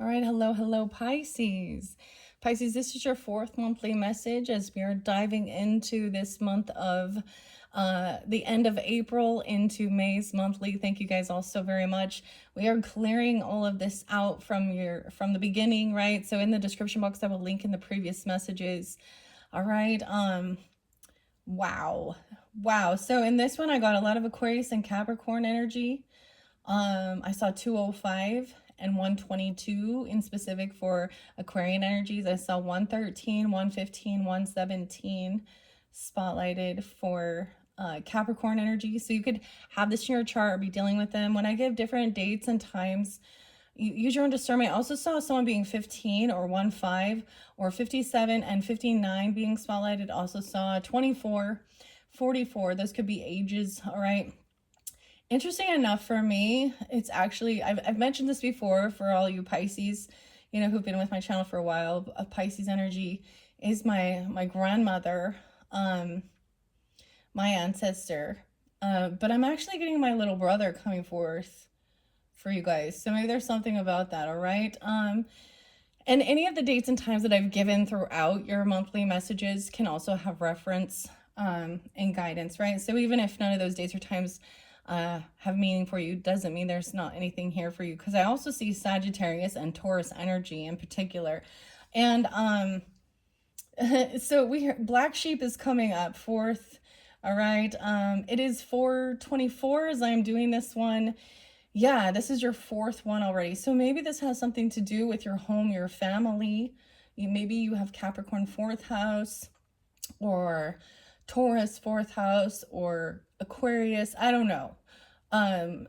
right, hello, Pisces. Pisces, this is your fourth monthly message as we are diving into this month of the end of April into May's monthly. Thank you guys all so very much. We are clearing all of this out from the beginning, right? So in the description box, I will link in the previous messages. All right. Wow. So in this one, I got a lot of Aquarius and Capricorn energy. I saw 205 and 122 in specific for Aquarian energies. I saw 113, 115, 117 spotlighted for Capricorn energy. So you could have this in your chart or be dealing with them. When I give different dates and times, use your own discernment. I also saw someone being 15 or 15 or 57 and 59 being spotlighted. Also saw 24, 44. Those could be ages, all right? Interesting enough for me, it's actually, I've mentioned this before for all you Pisces, you know, who've been with my channel for a while. Pisces energy is my grandmother, my ancestor. But I'm actually getting my little brother coming forth for you guys. So maybe there's something about that, all right? And any of the dates and times that I've given throughout your monthly messages can also have reference and guidance, right? So even if none of those dates or times have meaning for you, doesn't mean there's not anything here for you, because I also see Sagittarius and Taurus energy in particular. And so Black Sheep is coming up fourth. All right, it is 4:24 as I'm doing this one. Yeah, this is your fourth one already. So maybe this has something to do with your home, your family. Maybe you have Capricorn fourth house, or Taurus fourth house, or Aquarius, I don't know,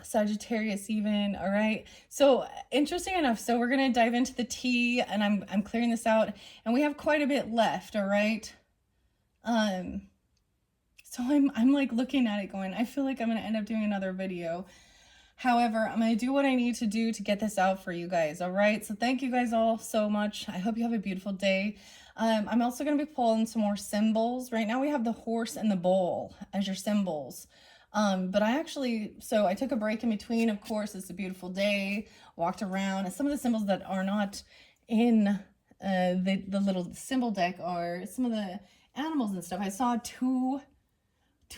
Sagittarius even. All right, so interesting enough, so we're gonna dive into the tea, and I'm clearing this out, and we have quite a bit left. All right, so I'm like looking at it going, I feel like I'm gonna end up doing another video. However, I'm going to do what I need to do to get this out for you guys, all right? So thank you guys all so much. I hope you have a beautiful day. I'm also going to be pulling some more symbols. Right now we have the horse and the bull as your symbols. But I took a break in between. Of course, it's a beautiful day, walked around. And some of the symbols that are not in the little symbol deck are some of the animals and stuff. I saw two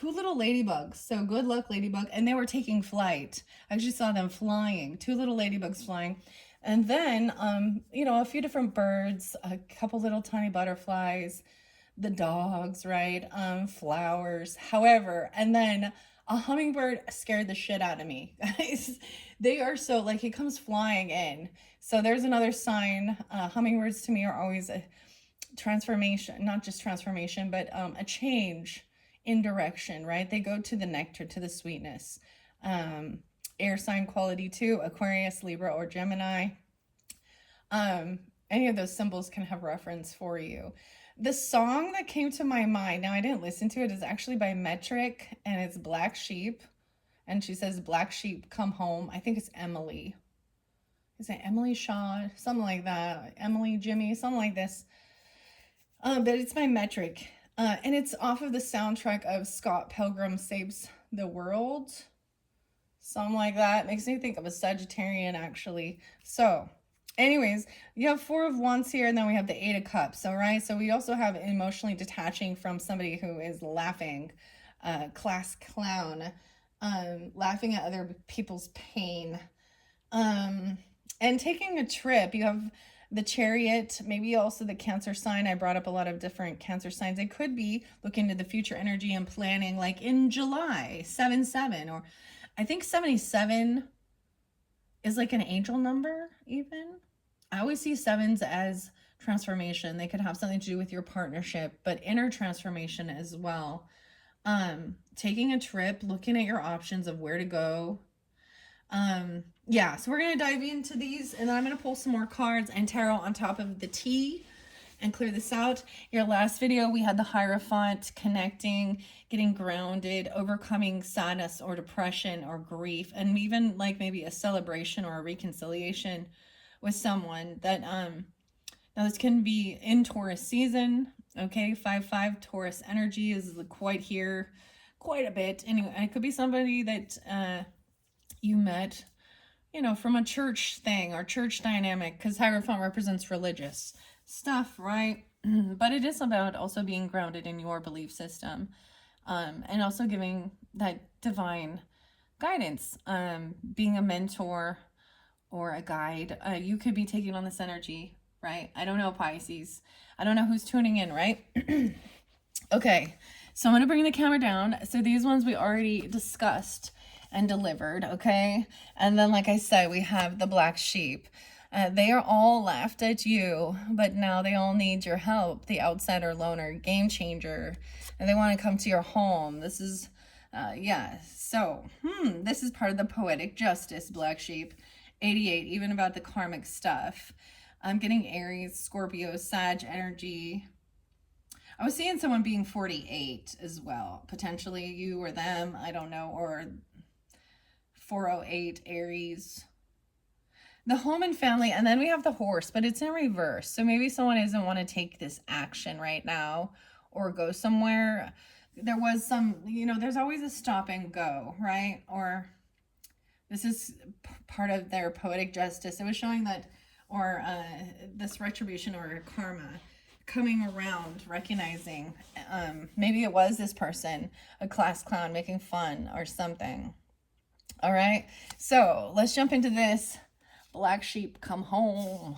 little ladybugs, so good luck ladybug, and they were taking flight. I actually saw them flying, two little ladybugs flying. And then a few different birds, a couple little tiny butterflies, the dogs, right, flowers. However, and then a hummingbird scared the shit out of me, guys. They are so, like, it comes flying in. So there's another sign. Hummingbirds to me are always a transformation, not just transformation, but a change in direction, right? They go to the nectar, to the sweetness. Air sign quality too, Aquarius, Libra, or Gemini. Any of those symbols can have reference for you. The song that came to my mind, now I didn't listen to it, is actually by Metric, and it's Black Sheep. And she says, Black Sheep, come home. I think it's Emily. Is it Emily Shaw? Something like that. Emily, Jimmy, something like this. But it's by Metric. And it's off of the soundtrack of Scott Pilgrim Saves the World. Something like that. Makes me think of a Sagittarian, actually. So, anyways, you have Four of Wands here, and then we have the Eight of Cups, all right? So we also have emotionally detaching from somebody who is laughing, class clown, laughing at other people's pain. And taking a trip, you have the Chariot, maybe also the Cancer sign. I brought up a lot of different Cancer signs. It could be looking into the future energy and planning, like in July, 7/7, or I think 77 is like an angel number even. I always see sevens as transformation. They could have something to do with your partnership, but inner transformation as well. Taking a trip, looking at your options of where to go. Yeah, so we're going to dive into these, and then I'm going to pull some more cards and tarot on top of the tea and clear this out. Your last video, we had the Hierophant, connecting, getting grounded, overcoming sadness or depression or grief, and even like maybe a celebration or a reconciliation with someone that, now this can be in Taurus season, okay? 5/5 Taurus energy is quite a bit. Anyway, it could be somebody that, you met from a church thing or church dynamic, because Hierophant represents religious stuff, right? But it is about also being grounded in your belief system, and also giving that divine guidance, being a mentor or a guide. You could be taking on this energy, right? I don't know, Pisces. I don't know who's tuning in, right? Okay, so I'm going to bring the camera down. So these ones we already discussed and delivered, okay? And then, like I said, we have the black sheep. They are all laughed at you, but now they all need your help. The outsider, loner, game changer, and they want to come to your home. This is, yeah. So, this is part of the poetic justice, black sheep. 88, even about the karmic stuff. I'm getting Aries, Scorpio, Sag energy. I was seeing someone being 48 as well. Potentially you or them, I don't know, or 408 Aries. The home and family, and then we have the horse, but it's in reverse. So maybe someone doesn't want to take this action right now or go somewhere. There was some, there's always a stop and go, right? Or this is part of their poetic justice. It was showing that, or this retribution or karma coming around, recognizing, maybe it was this person, a class clown making fun or something. All right, so let's jump into this. Black sheep, come home.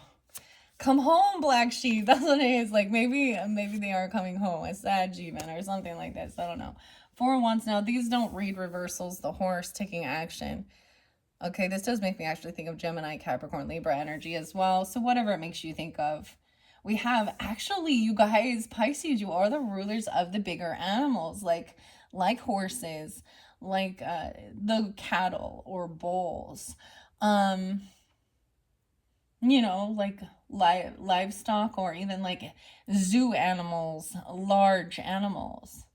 Come home, black sheep. That's what it is. Like maybe they are coming home. A sad even or something like this. I don't know. 4 and 1s. Now these don't read reversals. The horse taking action. Okay, this does make me actually think of Gemini, Capricorn, Libra energy as well. So whatever it makes you think of. We have, actually, you guys, Pisces, you are the rulers of the bigger animals, like horses, like the cattle or bulls. Like livestock, or even like zoo animals, large animals.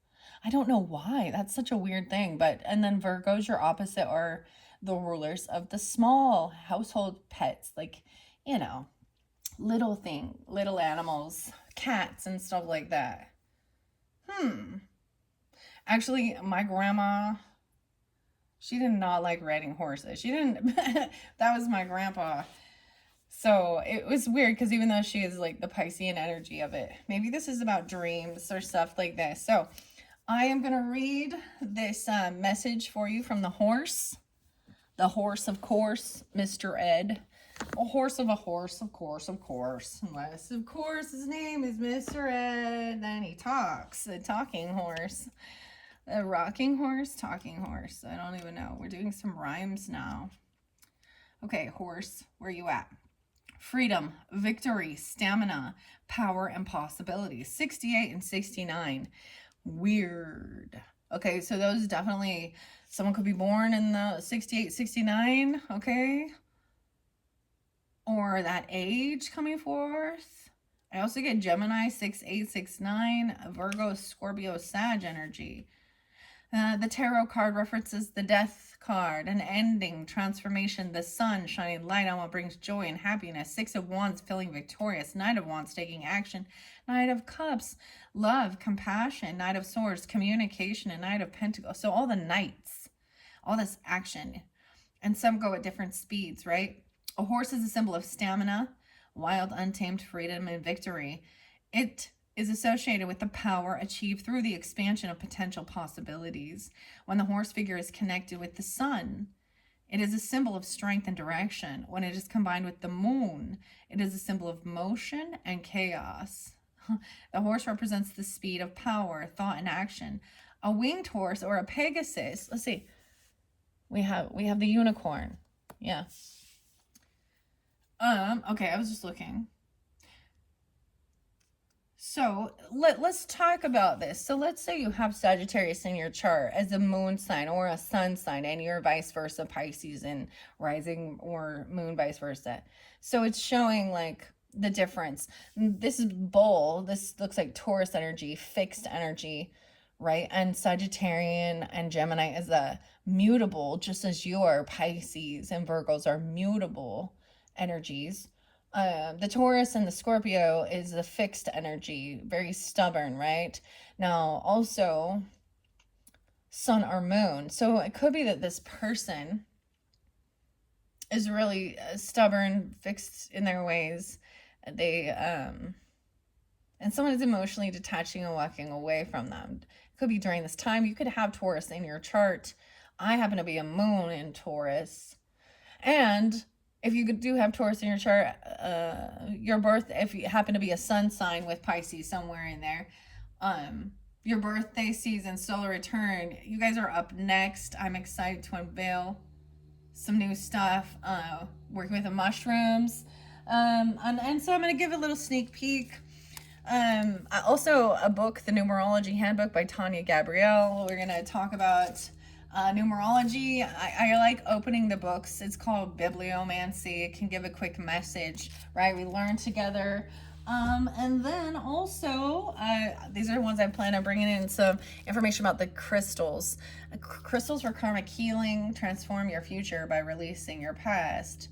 I don't know why. That's such a weird thing. But, and then Virgos, your opposite, are the rulers of the small household pets, like, little animals, cats and stuff like that. Actually, my grandma, she did not like riding horses. She didn't, that was my grandpa. So it was weird because even though she is like the Piscean energy of it, maybe this is about dreams or stuff like this. So I am going to read this message for you from the horse. The horse, of course, Mr. Ed. A horse of a horse, of course. Unless, of course, his name is Mr. Ed. Then he talks. The talking horse. The rocking horse, talking horse. I don't even know. We're doing some rhymes now. Okay, horse, where you at? Freedom, victory, stamina, power, and possibilities. 68 and 69. Weird. Okay, so those definitely, someone could be born in the 68, 69, okay? Or that age coming forth. I also get Gemini, 68, 69, Virgo, Scorpio, Sag energy. The tarot card references the death card, an ending, transformation, the sun shining light on what brings joy and happiness. 6 of Wands, feeling victorious. Knight of Wands, taking action. Knight of Cups, love, compassion. Knight of Swords, communication. And Knight of Pentacles. So all the knights, all this action. And some go at different speeds, right? A horse is a symbol of stamina, wild, untamed freedom, and victory. It is associated with the power achieved through the expansion of potential possibilities. When the horse figure is connected with the sun, it is a symbol of strength and direction. When it is combined with the moon, it is a symbol of motion and chaos. The horse represents the speed of power, thought, and action. A winged horse or a Pegasus, let's see, we have the unicorn. Yeah. Okay, I was just looking. So let's talk about this. So let's say you have Sagittarius in your chart as a moon sign or a sun sign, and you're vice versa, Pisces and rising or moon vice versa. So it's showing like the difference. This is bull. This looks like Taurus energy, fixed energy, right? And Sagittarian and Gemini is a mutable, just as your Pisces and Virgos are mutable energies. The Taurus and the Scorpio is the fixed energy, very stubborn, right? Now, also, sun or moon. So it could be that this person is really stubborn, fixed in their ways. They and someone is emotionally detaching and walking away from them. It could be during this time. You could have Taurus in your chart. I happen to be a moon in Taurus. And if you do have Taurus in your chart, your birth, if you happen to be a sun sign with Pisces somewhere in there, your birthday season, solar return, you guys are up next. I'm excited to unveil some new stuff, working with the mushrooms. And so I'm going to give a little sneak peek. Also a book, The Numerology Handbook by Tanya Gabrielle. We're going to talk about numerology. I like opening the books. It's called bibliomancy. It can give a quick message, right? We learn together. And then also, these are the ones I plan on bringing in some information about the crystals. Crystals for karmic healing, transform your future by releasing your past.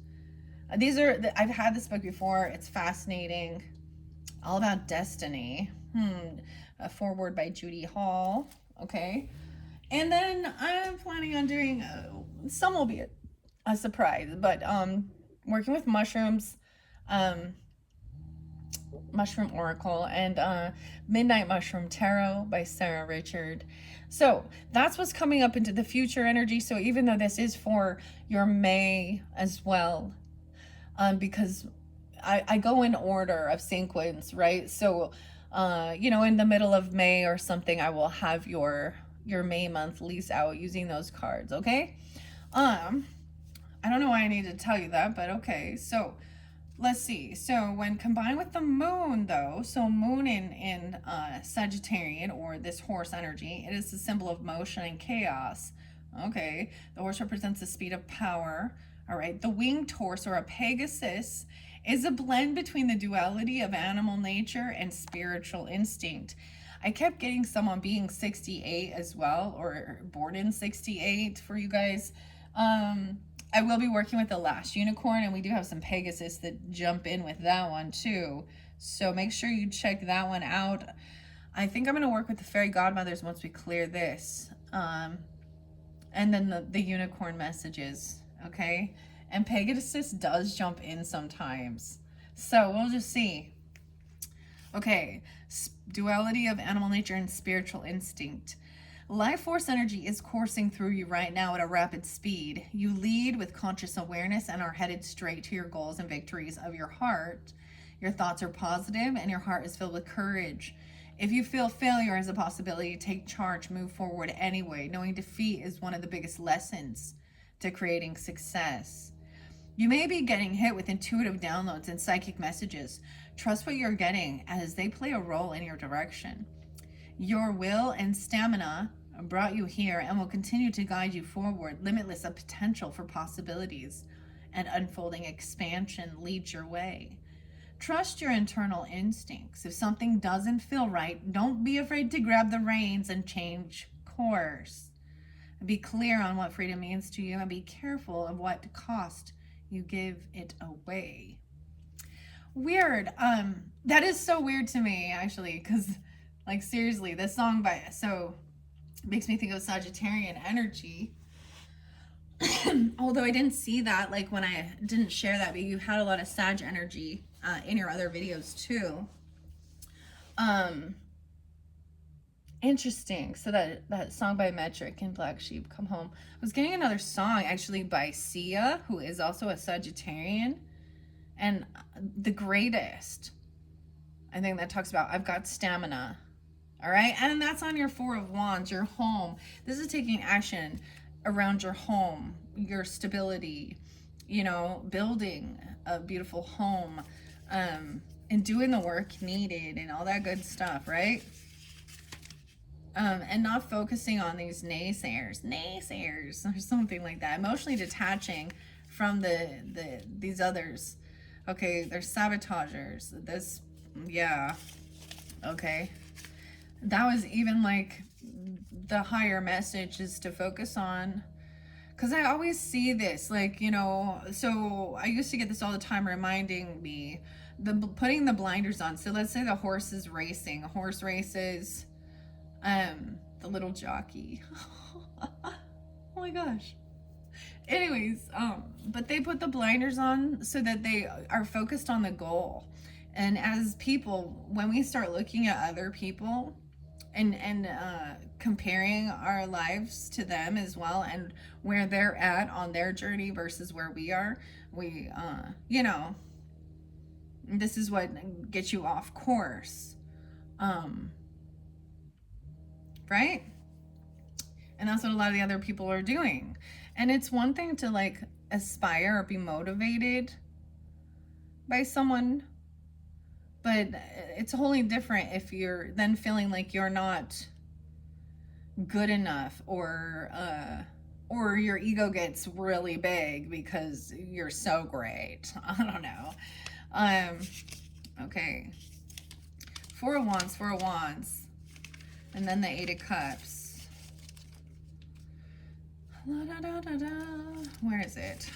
I've had this book before. It's fascinating. All about destiny. A foreword by Judy Hall. Okay. And then I'm planning on doing, some will be a surprise, but working with mushrooms, Mushroom Oracle, and Midnight Mushroom Tarot by Sarah Richard. So that's what's coming up into the future energy. So even though this is for your May as well, because I go in order of sequence, right? So, in the middle of May or something, I will have your May monthlies out using those cards, okay? I don't know why I need to tell you that, but okay. So let's see. So when combined with the moon, though, so moon in Sagittarian, or this horse energy, it is a symbol of motion and chaos. Okay, the horse represents the speed of power. All right, the winged horse, or a Pegasus, is a blend between the duality of animal nature and spiritual instinct. I kept getting someone being 68 as well, or born in 68 for you guys. I will be working with the last unicorn, and we do have some Pegasus that jump in with that one too. So make sure you check that one out. I think I'm going to work with the fairy godmothers once we clear this. And then the unicorn messages, okay? And Pegasus does jump in sometimes. So we'll just see. Okay, duality of animal nature and spiritual instinct. Life force energy is coursing through you right now at a rapid speed. You lead with conscious awareness and are headed straight to your goals and victories of your heart. Your thoughts are positive and your heart is filled with courage. If you feel failure is a possibility, take charge, move forward anyway. Knowing defeat is one of the biggest lessons to creating success. You may be getting hit with intuitive downloads and psychic messages. Trust what you're getting, as they play a role in your direction. Your will and stamina brought you here and will continue to guide you forward. Limitless of potential for possibilities and unfolding expansion leads your way. Trust your internal instincts. If something doesn't feel right, don't be afraid to grab the reins and change course. Be clear on what freedom means to you, and be careful of what cost you give it away. Weird. That is so weird to me, actually, because, like, seriously, this song makes me think of Sagittarian energy. Although I didn't see that, like, when I didn't share that, but you had a lot of Sag energy in your other videos too. Interesting. So that song by Metric and Black Sheep, Come Home. I was getting another song actually by Sia, who is also a Sagittarian, and The Greatest. I think that talks about I've got stamina. All right, and that's on your Four of Wands, your home. This is taking action around your home, your stability, building a beautiful home, and doing the work needed and all that good stuff, right? And not focusing on these naysayers or something like that. Emotionally detaching from these others. Okay, they're sabotagers. Okay. That was even like the higher message is to focus on, because I always see this, like, so I used to get this all the time, reminding me putting the blinders on. So let's say the horse is racing, horse races, the little jockey. Oh my gosh. Anyways, but they put the blinders on so that they are focused on the goal. And as people, when we start looking at other people and comparing our lives to them as well, and where they're at on their journey versus where we are, we this is what gets you off course. Right? And that's what a lot of the other people are doing. And it's one thing to like aspire or be motivated by someone, but it's wholly different if you're then feeling like you're not good enough, or your ego gets really big because you're so great. I don't know. Okay. Four of Wands. And then the Eight of Cups. Where is it?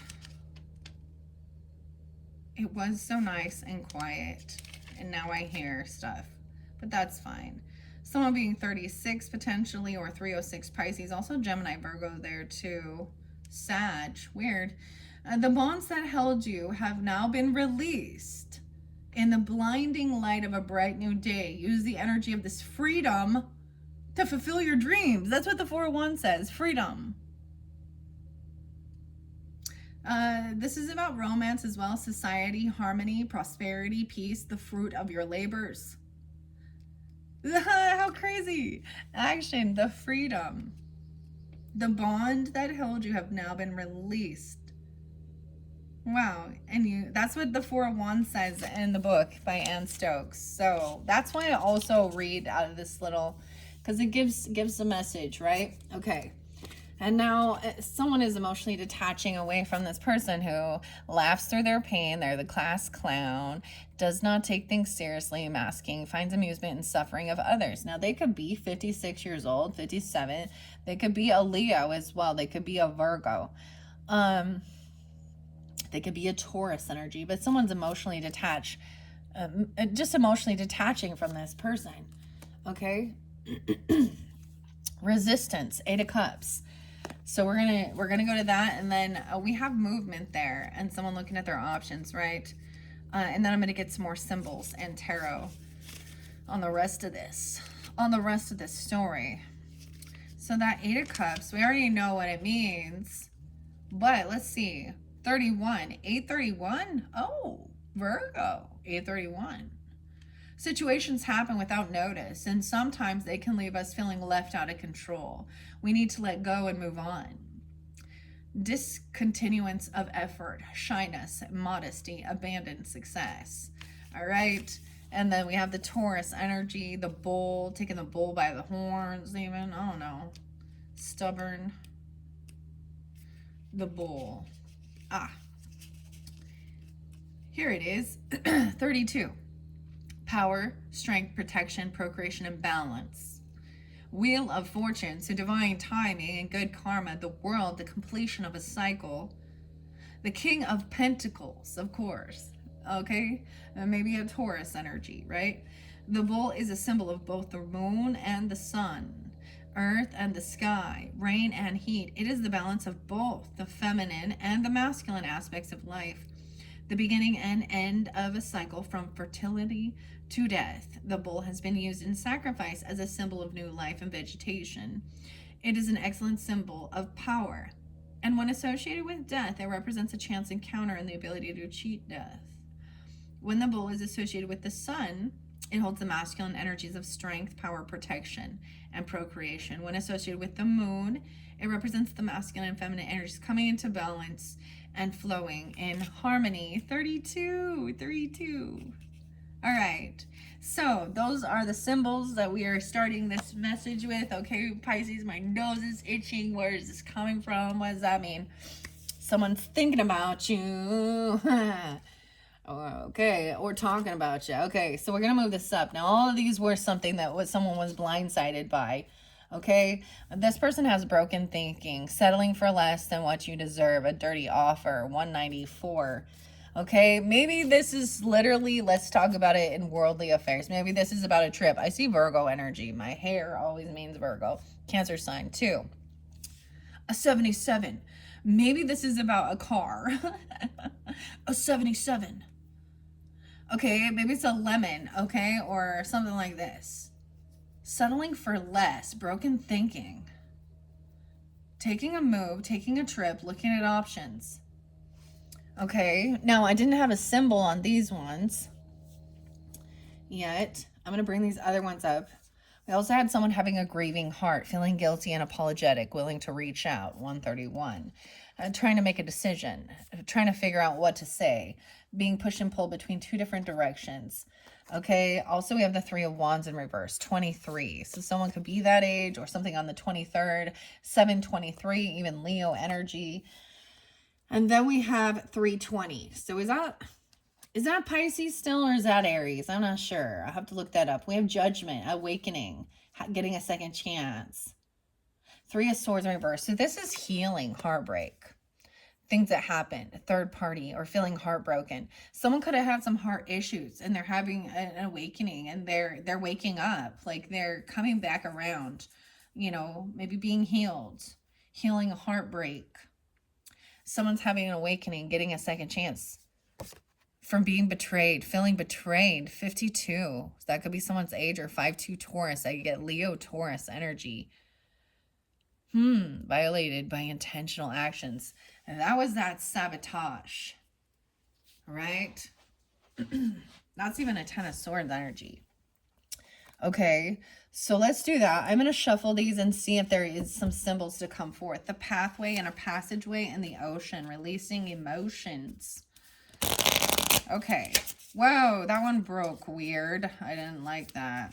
It was so nice and quiet, and now I hear stuff, but that's fine. Someone being 36 potentially, or 306 Pisces, also Gemini, Virgo there too. Sag, weird. The bonds that held you have now been released in the blinding light of a bright new day. Use the energy of this freedom to fulfill your dreams. That's what the 4 of Wands says, freedom. This is about romance as well, society, harmony, prosperity, peace, the fruit of your labors. How crazy. Action, the freedom. The bond that held you have now been released. Wow. And that's what the 4 of Wands says in the book by Anne Stokes. So that's why I also read out of this little, because it gives a message, right? Okay. And now someone is emotionally detaching away from this person who laughs through their pain. They're the class clown, does not take things seriously, masking, finds amusement in suffering of others. Now, they could be 56 years old, 57. They could be a Leo as well. They could be a Virgo. They could be a Taurus energy, but someone's emotionally detached, just emotionally detaching from this person. Okay? Resistance, Eight of Cups. So we're gonna go to that, and then we have movement there, and someone looking at their options, right? And then I'm gonna get some more symbols and tarot on the rest of this, story. So that Eight of Cups, we already know what it means, but let's see, 31, 831. Oh, Virgo, 831. Situations happen without notice, and sometimes they can leave us feeling left out of control. We need to let go and move on. Discontinuance of effort, shyness, modesty, abandoned success. All right. And then we have the Taurus energy, the bull, taking the bull by the horns even. I don't know. Stubborn. The bull. Here it is. 32. Power, strength, protection, procreation, and balance. Wheel of Fortune, so divine timing and good karma, the world, the completion of a cycle. The King of Pentacles, of course, okay? Maybe a Taurus energy, right? The bull is a symbol of both the moon and the sun, earth and the sky, rain and heat. It is the balance of both the feminine and the masculine aspects of life. The beginning and end of a cycle from fertility to death. The bull has been used in sacrifice as a symbol of new life and vegetation. It is an excellent symbol of power. And when associated with death, it represents a chance encounter and the ability to cheat death. When the bull is associated with the sun, it holds the masculine energies of strength, power, protection, and procreation. When associated with the moon, it represents the masculine and feminine energies coming into balance and flowing in harmony. 32. All right. So those are the symbols that we are starting this message with. Okay, Pisces, my nose is itching. Where is this coming from? What does that mean? Someone's thinking about you. Okay, or talking about you. Okay, so we're going to move this up. Now, all of these were something that someone was blindsided by. Okay, this person has broken thinking, settling for less than what you deserve, a dirty offer, 194. Okay, maybe this is literally, let's talk about it in worldly affairs. Maybe this is about a trip. I see Virgo energy. My hair always means Virgo. Cancer sign too. A 77. Maybe this is about a car. A 77. Okay, maybe it's a lemon, okay, or something like this. Settling for less, broken thinking. Taking a move, taking a trip, looking at options. Okay, now I didn't have a symbol on these ones yet. I'm going to bring these other ones up. We also had someone having a grieving heart, feeling guilty and apologetic, willing to reach out, 131. Trying to make a decision, trying to figure out what to say, being pushed and pulled between two different directions. Okay, also we have the 3 of Wands in reverse, 23. So someone could be that age or something on the 23rd, 723, even Leo energy. And then we have 320. So is that Pisces still, or is that Aries? I'm not sure. I'll have to look that up. We have judgment, awakening, getting a second chance. 3 of Swords in reverse. So this is healing, heartbreak, things that happened, third party, or feeling heartbroken. Someone could have had some heart issues and they're having an awakening, and they're waking up, like they're coming back around, you know, maybe being healed, healing a heartbreak. Someone's having an awakening, getting a second chance from being betrayed, feeling betrayed, 52. That could be someone's age, or 5-2 Taurus. I get Leo Taurus energy. Violated by intentional actions. And that was that sabotage, right? That's even a 10 of Swords energy. Okay, so let's do that. I'm going to shuffle these and see if there is some symbols to come forth. The pathway and a passageway in the ocean, releasing emotions. Okay. Whoa, that one broke weird. I didn't like that.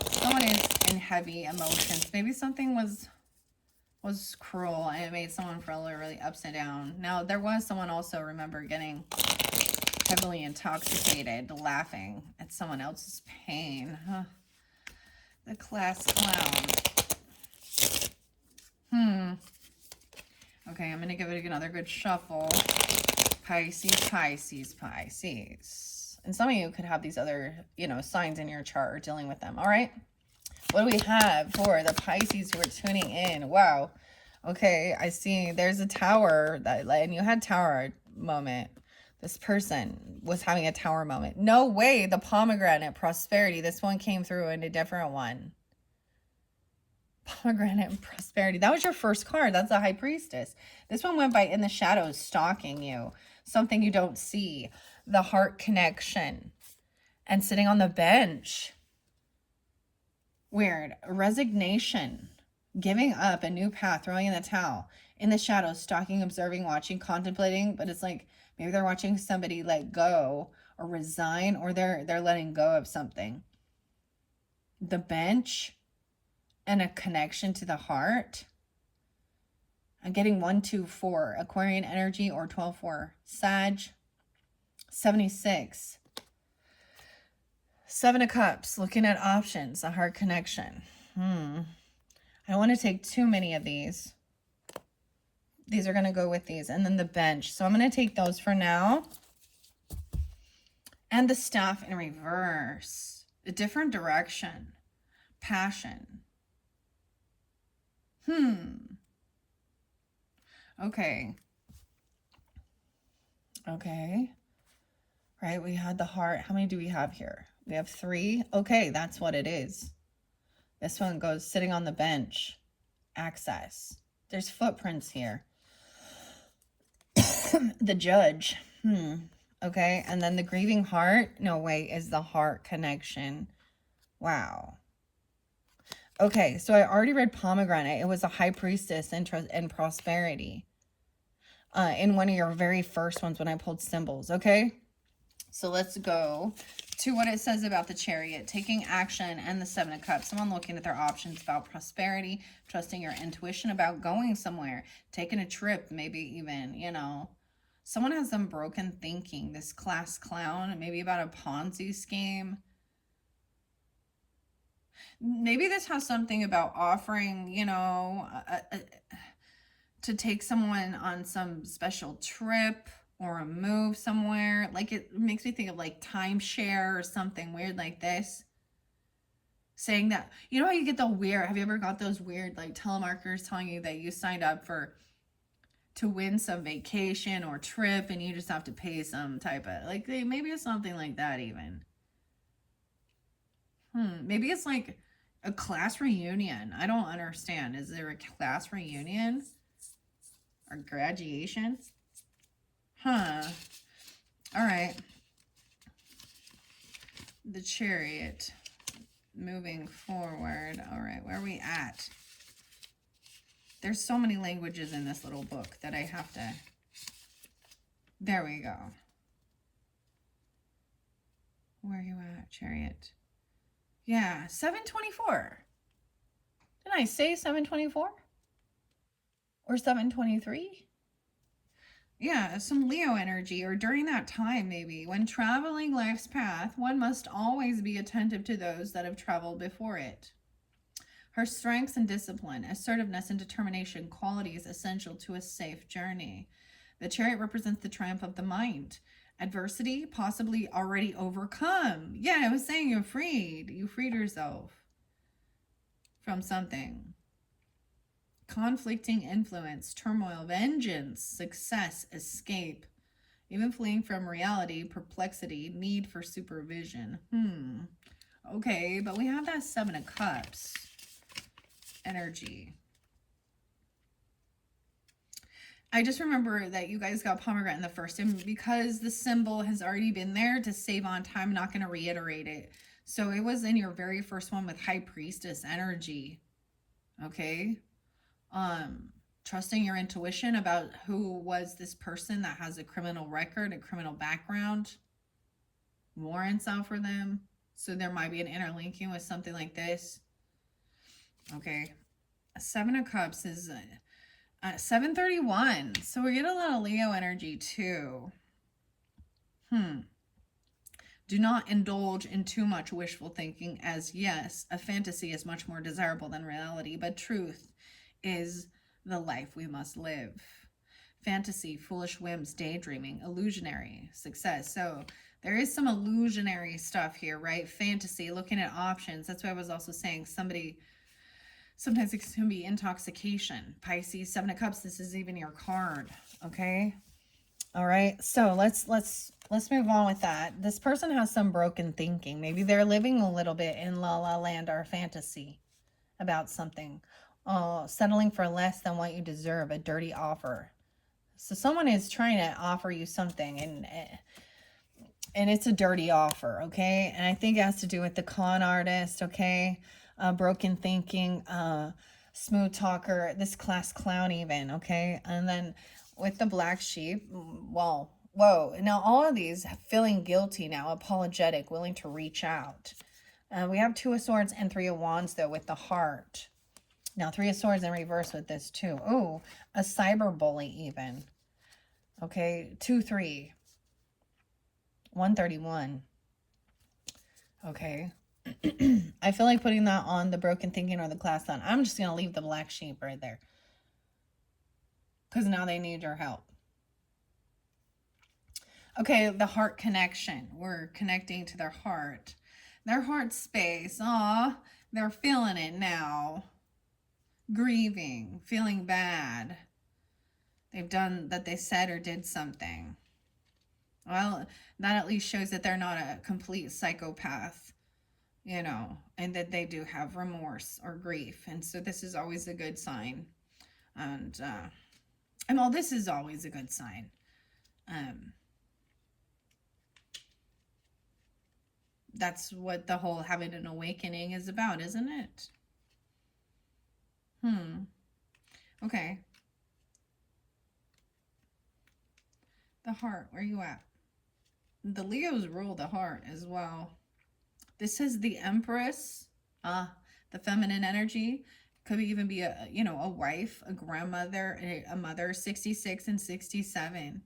Someone is in heavy emotions. Maybe something was cruel and it made someone feel really upside down. Now, there was someone also, remember, getting heavily intoxicated, laughing at someone else's pain. The class clown. Okay, I'm going to give it another good shuffle. Pisces, Pisces, Pisces. And some of you could have these other, you know, signs in your chart or dealing with them. All right. What do we have for the Pisces who are tuning in? Wow. Okay, I see there's a tower, and you had tower moment. This person was having a tower moment. No way, the pomegranate, prosperity. This one came through in a different one. Pomegranate and prosperity. That was your first card. That's the High Priestess. This one went by in the shadows, stalking you. Something you don't see. The heart connection. And sitting on the bench. Weird. Resignation. Giving up a new path. Throwing in the towel. In the shadows, stalking, observing, watching, contemplating. But it's like maybe they're watching somebody let go or resign, or they're letting go of something. The bench and a connection to the heart. I'm getting 1, 2, 4 Aquarian energy, or 12, 4 Sag. 76. 7 of Cups, looking at options, a heart connection. I don't want to take too many of these. These are going to go with these. And then the bench. So I'm going to take those for now. And the Staff in reverse. A different direction. Passion. Okay. Okay. Right, we had the heart. How many do we have here? We have 3. Okay, that's what it is. This one goes sitting on the bench. Access. There's footprints here. The Judge. Okay, and then the grieving heart. No, wait, is the heart connection. Wow. Okay, so I already read pomegranate. It was a High Priestess and prosperity. In one of your very first ones when I pulled symbols, okay? So let's go to what it says about the Chariot, taking action, and the 7 of Cups. Someone looking at their options about prosperity, trusting your intuition about going somewhere, taking a trip, maybe even, you know. Someone has some broken thinking, this class clown, maybe about a Ponzi scheme. Maybe this has something about offering, you know, to take someone on some special trip or a move somewhere. Like, it makes me think of like timeshare or something weird like this. saying that, you know how you get the weird, have you ever got those weird like telemarketers telling you that you signed up to win some vacation or trip and you just have to pay some type of, like, maybe it's something like that even. Maybe it's like a class reunion. I don't understand. Is there a class reunion or graduation? Huh. All right. The Chariot. Moving forward. All right. Where are we at? There's so many languages in this little book that I have to. There we go. Where are you at, Chariot? Yeah, 724. Didn't I say 724? Or 723? Yeah, some Leo energy, or during that time maybe. When traveling life's path, one must always be attentive to those that have traveled before it. Her strengths and discipline, assertiveness and determination, qualities essential to a safe journey. The Chariot represents the triumph of the mind. Adversity, possibly already overcome. Yeah, I was saying you're freed. You freed yourself from something. Conflicting influence, turmoil, vengeance, success, escape. Even fleeing from reality, perplexity, need for supervision. Okay, but we have that Seven of Cups energy. I just remember that you guys got pomegranate in the first, and because the symbol has already been there to save on time, I'm not going to reiterate it. So it was in your very first one with High Priestess energy. Okay. Trusting your intuition about who was this person that has a criminal record, a criminal background, warrants out for them. So there might be an interlinking with something like this. Okay. Seven of Cups is 731. So we get a lot of Leo energy too. Do not indulge in too much wishful thinking, as yes, a fantasy is much more desirable than reality, but truth is the life we must live. Fantasy, foolish whims, daydreaming, illusionary, success. So there is some illusionary stuff here, right? Fantasy, looking at options. That's why I was also saying sometimes it can be intoxication. Pisces, Seven of Cups, this is even your card, okay? All right, so let's move on with that. This person has some broken thinking. Maybe they're living a little bit in la la land or fantasy about something. Settling for less than what you deserve, a dirty offer. So someone is trying to offer you something, and it's a dirty offer, okay? And I think it has to do with the con artist, okay? Broken thinking, smooth talker, this class clown even, okay? And then with the black sheep, well, whoa. Now all of these feeling guilty now, apologetic, willing to reach out. We have Two of Swords and Three of Wands though with the heart. Now Three of Swords in reverse with this too. Ooh, a cyber bully even. Okay, 2-3. 131. Okay. I feel like putting that on the broken thinking or the class clown. I'm just going to leave the black sheep right there. Because now they need your help. Okay, the heart connection. We're connecting to their heart. Their heart space. Aw, they're feeling it now. Grieving, feeling bad. They've done that, they said or did something. Well, that at least shows that they're not a complete psychopath, you know, and that they do have remorse or grief. And so this is always a good sign. And well, this is always a good sign. That's what the whole having an awakening is about, isn't it? Okay. The heart, where are you at? The Leos rule the heart as well. This is the Empress, the feminine energy. Could even be a, you know, a wife, a grandmother, a mother, 66 and 67.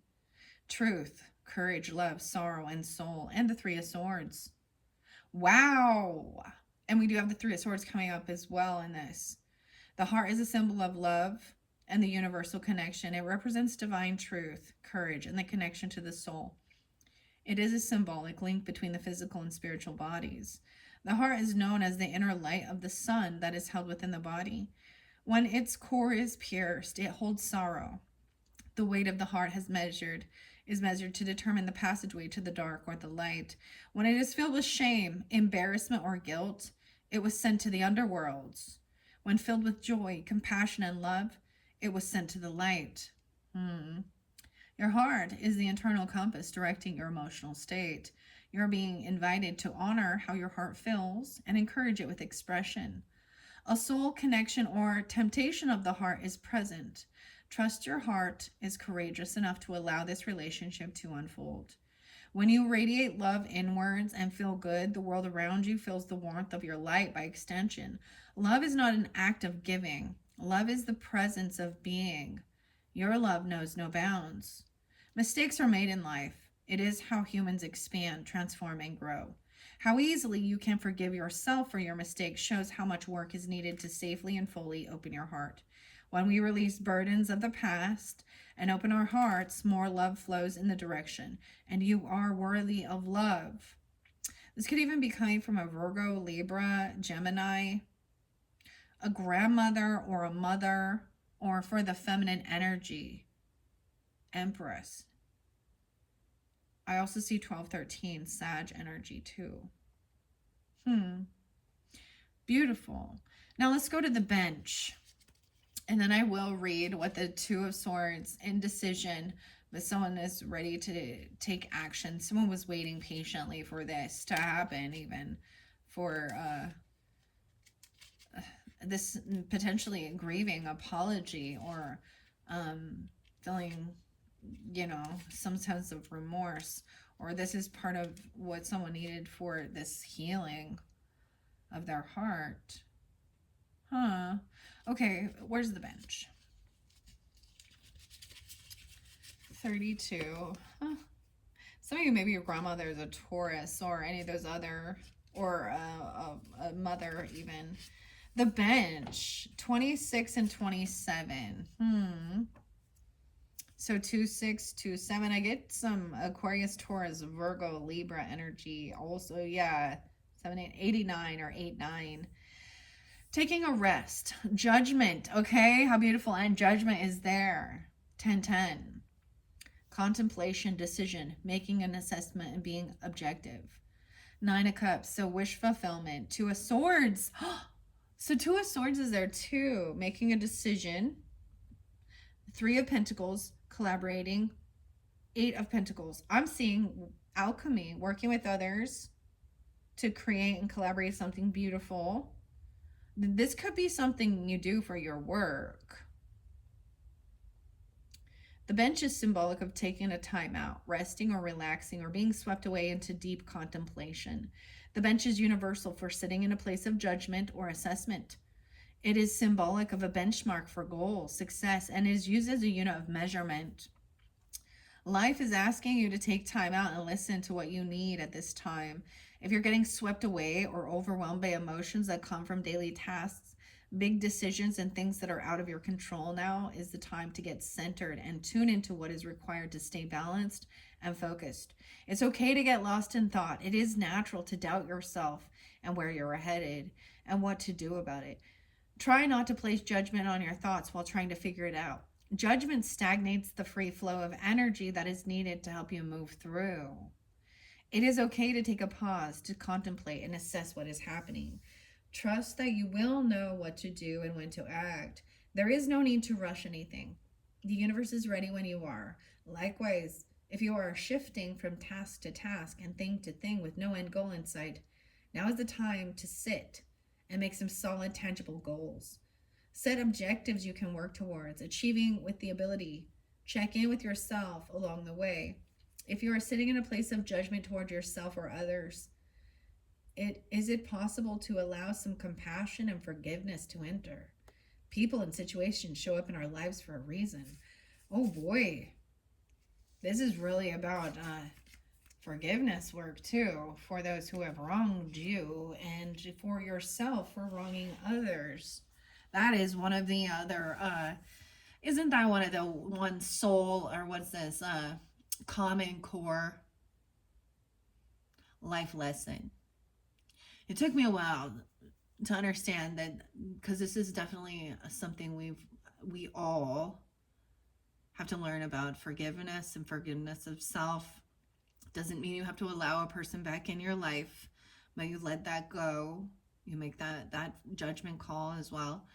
Truth, courage, love, sorrow, and soul. And the Three of Swords. Wow. And we do have the Three of Swords coming up as well in this. The heart is a symbol of love and the universal connection. It represents divine truth, courage, and the connection to the soul. It is a symbolic link between the physical and spiritual bodies. The heart is known as the inner light of the sun that is held within the body. When its core is pierced, it holds sorrow. The weight of the heart is measured to determine the passageway to the dark or the light. When it is filled with shame, embarrassment, or guilt, it was sent to the underworlds. When filled with joy, compassion, and love, it was sent to the light. Your heart is the internal compass directing your emotional state. You're being invited to honor how your heart feels and encourage it with expression. A soul connection or temptation of the heart is present. Trust your heart is courageous enough to allow this relationship to unfold. When you radiate love inwards and feel good, the world around you feels the warmth of your light by extension. Love is not an act of giving. Love is the presence of being. Your love knows no bounds. Mistakes are made in life. It is how humans expand, transform, and grow. How easily you can forgive yourself for your mistakes shows how much work is needed to safely and fully open your heart. When we release burdens of the past and open our hearts, more love flows in the direction, and you are worthy of love. This could even be coming from a Virgo, Libra, Gemini, a grandmother or a mother, or for the feminine energy, Empress. I also see 1213, Sag energy too. Beautiful. Now let's go to the bench. And then I will read what the Two of Swords, indecision, but someone is ready to take action. Someone was waiting patiently for this to happen, even for this potentially grieving apology or feeling, some sense of remorse, or this is part of what someone needed for this healing of their heart. Okay, where's the bench? 32. Some of you, maybe your grandmother is a Taurus or any of those other, or a mother even. The bench, 26 and 27. So 26, 27. I get some Aquarius, Taurus, Virgo, Libra energy. Also, yeah, 7, 8, 89 or 8, 9. Taking a rest. Judgment. Okay, how beautiful. And judgment is there. 10, 10. Contemplation, decision, making an assessment and being objective. 9 of Cups. So wish fulfillment. 2 of Swords. So 2 of Swords is there too. Making a decision. 3 of Pentacles. Collaborating. 8 of Pentacles. I'm seeing alchemy. Working with others to create and collaborate something beautiful. This could be something you do for your work. The bench is symbolic of taking a time out, resting or relaxing, or being swept away into deep contemplation. The bench is universal for sitting in a place of judgment or assessment. It is symbolic of a benchmark for goals, success, and is used as a unit of measurement. Life is asking you to take time out and listen to what you need at this time. If you're getting swept away or overwhelmed by emotions that come from daily tasks, big decisions, and things that are out of your control, now is the time to get centered and tune into what is required to stay balanced and focused. It's okay to get lost in thought. It is natural to doubt yourself and where you're headed and what to do about it. Try not to place judgment on your thoughts while trying to figure it out. Judgment stagnates the free flow of energy that is needed to help you move through. It is okay to take a pause to contemplate and assess what is happening. Trust that you will know what to do and when to act. There is no need to rush anything. The universe is ready when you are. Likewise, if you are shifting from task to task and thing to thing with no end goal in sight, now is the time to sit and make some solid, tangible goals. Set objectives you can work towards, achieving with the ability. Check in with yourself along the way. If you are sitting in a place of judgment toward yourself or others, is it possible to allow some compassion and forgiveness to enter? People and situations show up in our lives for a reason. Oh boy, this is really about forgiveness work too, for those who have wronged you and for yourself for wronging others. That is one of the other, isn't that one of the one soul, or what's this, common core life lesson? It took me a while to understand that, because this is definitely something we all have to learn about. Forgiveness and forgiveness of self doesn't mean you have to allow a person back in your life, but you let that go. You make that judgment call as well.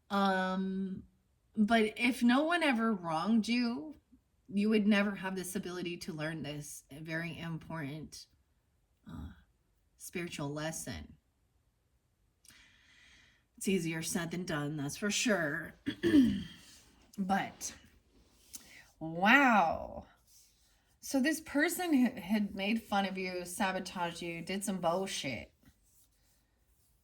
But if no one ever wronged you, you would never have this ability to learn this very important spiritual lesson. It's easier said than done, that's for sure. But wow. So this person had made fun of you, sabotaged you, did some bullshit.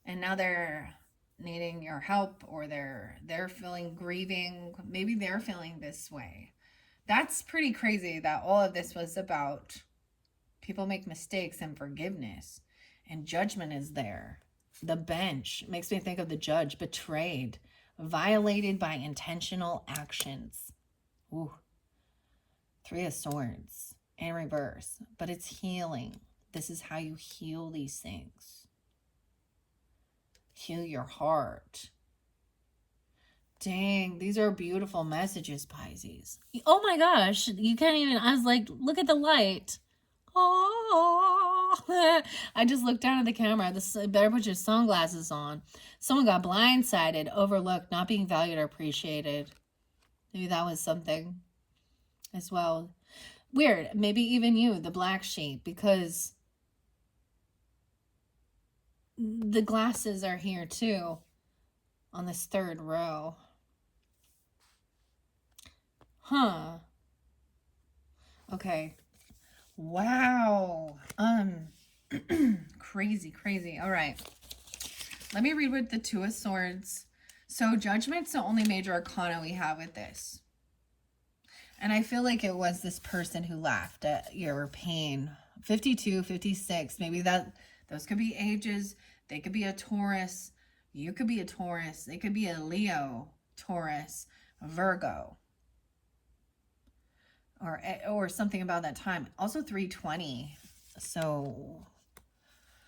And now they're needing your help, or they're feeling grieving. Maybe they're feeling this way. That's pretty crazy that all of this was about people make mistakes and forgiveness, and judgment is there. The bench makes me think of the judge, betrayed, violated by intentional actions. Ooh. 3 of Swords in reverse, but it's healing. This is how you heal these things. Heal your heart. Dang, these are beautiful messages, Pisces. Oh my gosh, you can't even, I was like, look at the light. Oh, I just looked down at the camera. This better put your sunglasses on. Someone got blindsided, overlooked, not being valued or appreciated. Maybe that was something as well. Weird. Maybe even you, the black sheep, because the glasses are here too on this 3rd row. Huh. Okay. Wow. Crazy. All right. Let me read with the 2 of Swords. So judgment's the only major arcana we have with this. And I feel like it was this person who laughed at your pain. 52, 56, maybe those could be ages. They could be a Taurus. You could be a Taurus. They could be a Leo, Taurus, a Virgo. Or something about that time. Also 320. So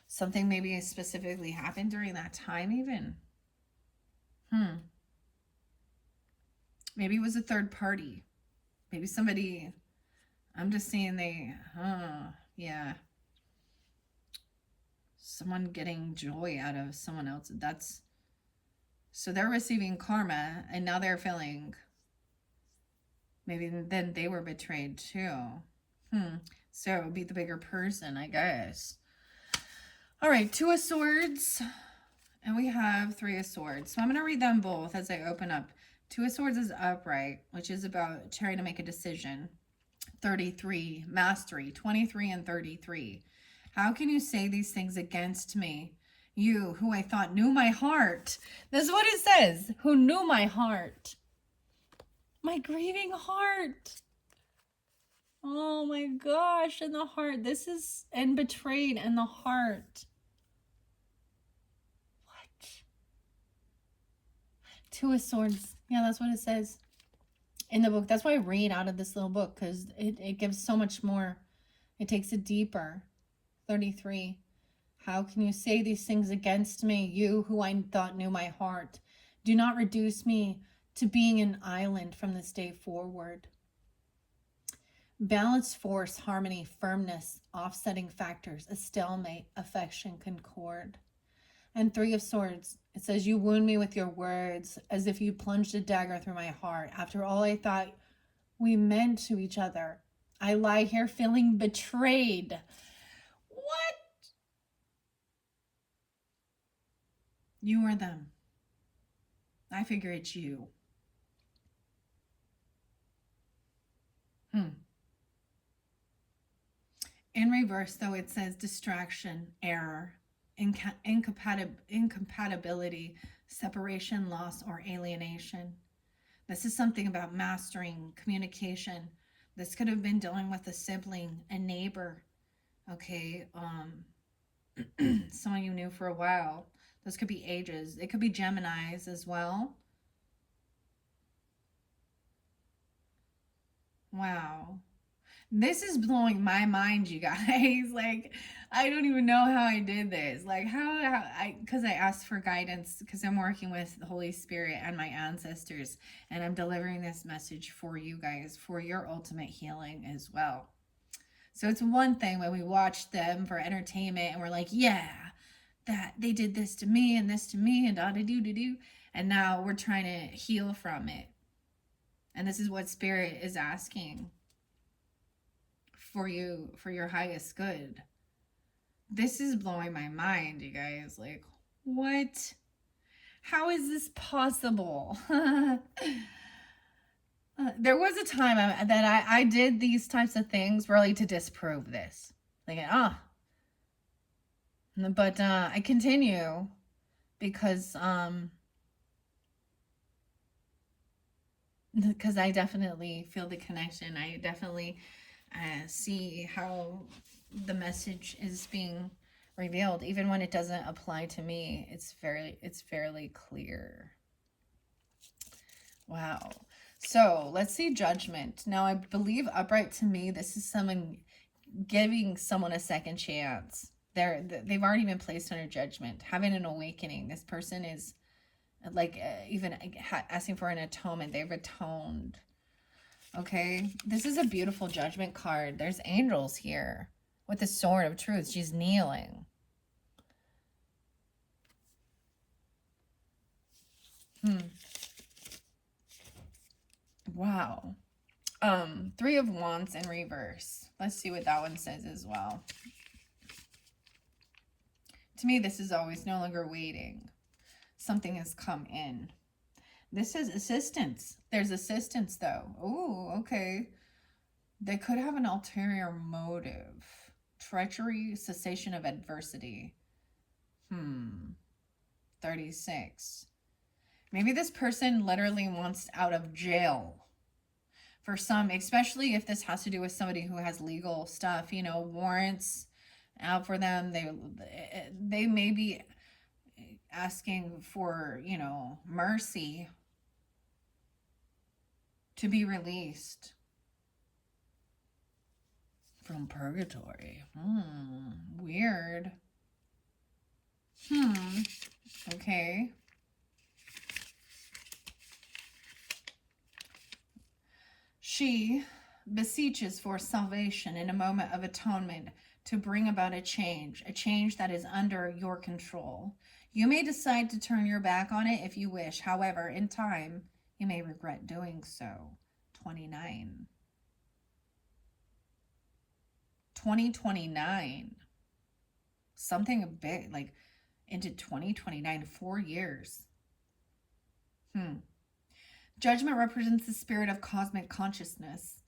something maybe specifically happened during that time even. Maybe it was a third party. Maybe somebody, I'm just seeing yeah. Someone getting joy out of someone else. So they're receiving karma, and now they're feeling, maybe then they were betrayed too. So it would be the bigger person, I guess. All right, 2 of Swords, and we have 3 of Swords. So I'm going to read them both as I open up. 2 of Swords is upright, which is about trying to make a decision. 33, mastery. 23 and 33. How can you say these things against me? You, who I thought knew my heart. This is what it says. Who knew my heart. My grieving heart. Oh my gosh, in the heart. This is, and betrayed in the heart. What? 2 of Swords. Yeah, that's what it says in the book. That's why I read out of this little book, because it gives so much more. It takes it deeper. 33. How can you say these things against me, you who I thought knew my heart? Do not reduce me to being an island from this day forward. Balance, force, harmony, firmness, offsetting factors, a stalemate, affection, concord. And 3 of Swords, it says, you wound me with your words as if you plunged a dagger through my heart. After all I thought we meant to each other, I lie here feeling betrayed. What? You or them? I figure it's you. In reverse, though, it says distraction, error, incompatibility, separation, loss, or alienation. This is something about mastering communication. This could have been dealing with a sibling, a neighbor, okay, someone you knew for a while. Those could be ages. It could be Geminis as well. Wow. This is blowing my mind, you guys. Like, I don't even know how I did this. Like because I asked for guidance because I'm working with the Holy Spirit and my ancestors, and I'm delivering this message for you guys for your ultimate healing as well. So it's one thing when we watch them for entertainment and we're like, yeah, that they did this to me and this to me and da da do do do, and now we're trying to heal from it. And this is what Spirit is asking for you, for your highest good. This is blowing my mind, you guys. Like, what? How is this possible? There was a time that I did these types of things really to disprove this. Like, but I continue because I definitely feel the connection. I definitely see how the message is being revealed, even when it doesn't apply to me. It's fairly clear. Wow. So let's see judgment. Now I believe upright, to me, this is someone giving someone a second chance. They've already been placed under judgment, having an awakening. This person is like even asking for an atonement. They've atoned. Okay, this is a beautiful judgment card. There's angels here with the sword of truth. She's kneeling. Wow. Three of Wands in reverse. Let's see what that one says as well. To me, this is always no longer waiting. Something has come in. This is assistance. There's assistance, though. Oh, okay. They could have an ulterior motive. Treachery, cessation of adversity. 36. Maybe this person literally wants out of jail. For some, especially if this has to do with somebody who has legal stuff, you know, warrants out for them. They may be asking for, you know, mercy to be released from purgatory. Weird. Okay. She beseeches for salvation in a moment of atonement to bring about a change that is under your control. You may decide to turn your back on it if you wish. However, in time, you may regret doing so. 29. 2029. Something a bit like into 2029, 4 years. Judgment represents the spirit of cosmic consciousness.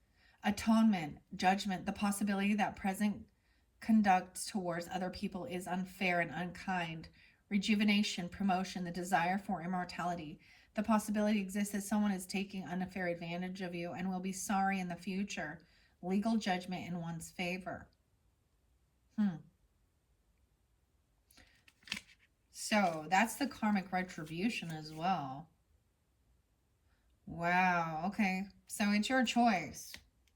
Atonement, judgment, the possibility that present conduct towards other people is unfair and unkind. Rejuvenation, promotion, the desire for immortality. The possibility exists that someone is taking unfair advantage of you and will be sorry in the future. Legal judgment in one's favor. So that's the karmic retribution as well. Wow, okay. So it's your choice.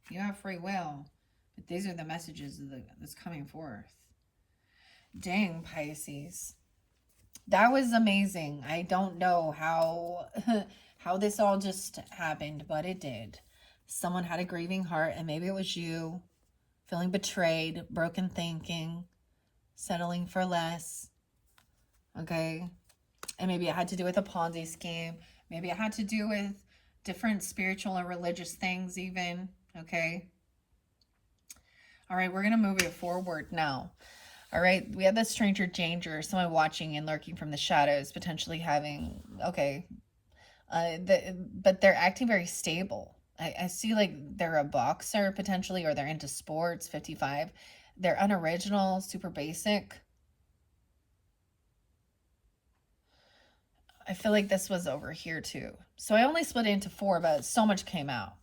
You have free will. But these are the messages that's coming forth. Dang, Pisces. That was amazing. I don't know how how this all just happened, but it did. Someone had a grieving heart, and maybe it was you. Feeling betrayed, broken thinking, settling for less. Okay? And maybe it had to do with a Ponzi scheme. Maybe it had to do with different spiritual or religious things even. Okay? All right, we're going to move it forward now. All right, we have the stranger danger, someone watching and lurking from the shadows, potentially having, okay. But they're acting very stable. I see like they're a boxer potentially, or they're into sports, 55. They're unoriginal, super basic. I feel like this was over here too. So I only split it into 4, but so much came out.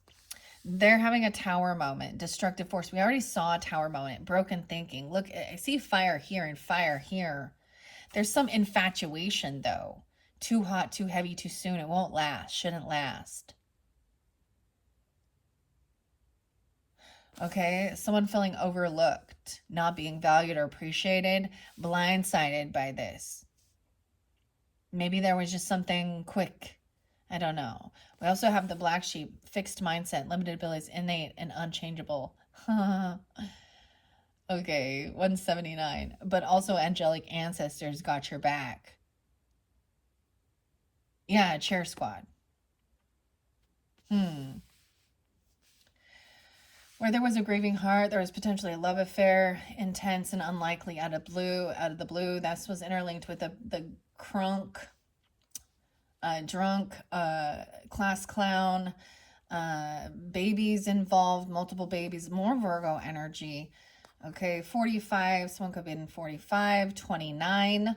They're having a tower moment, destructive force. We already saw a tower moment, broken thinking. Look, I see fire here and fire here. There's some infatuation though. Too hot, too heavy, too soon. It won't last, shouldn't last. Okay, someone feeling overlooked, not being valued or appreciated, blindsided by this. Maybe there was just something quick. I don't know. We also have the black sheep, fixed mindset, limited abilities, innate and unchangeable. Okay, 179. But also angelic ancestors got your back. Yeah, chair squad. Where there was a grieving heart, there was potentially a love affair, intense and unlikely out of the blue. That was interlinked with the crunk, drunk, class clown, babies involved, multiple babies, more Virgo energy. Okay, 45, someone could be in 45, 29,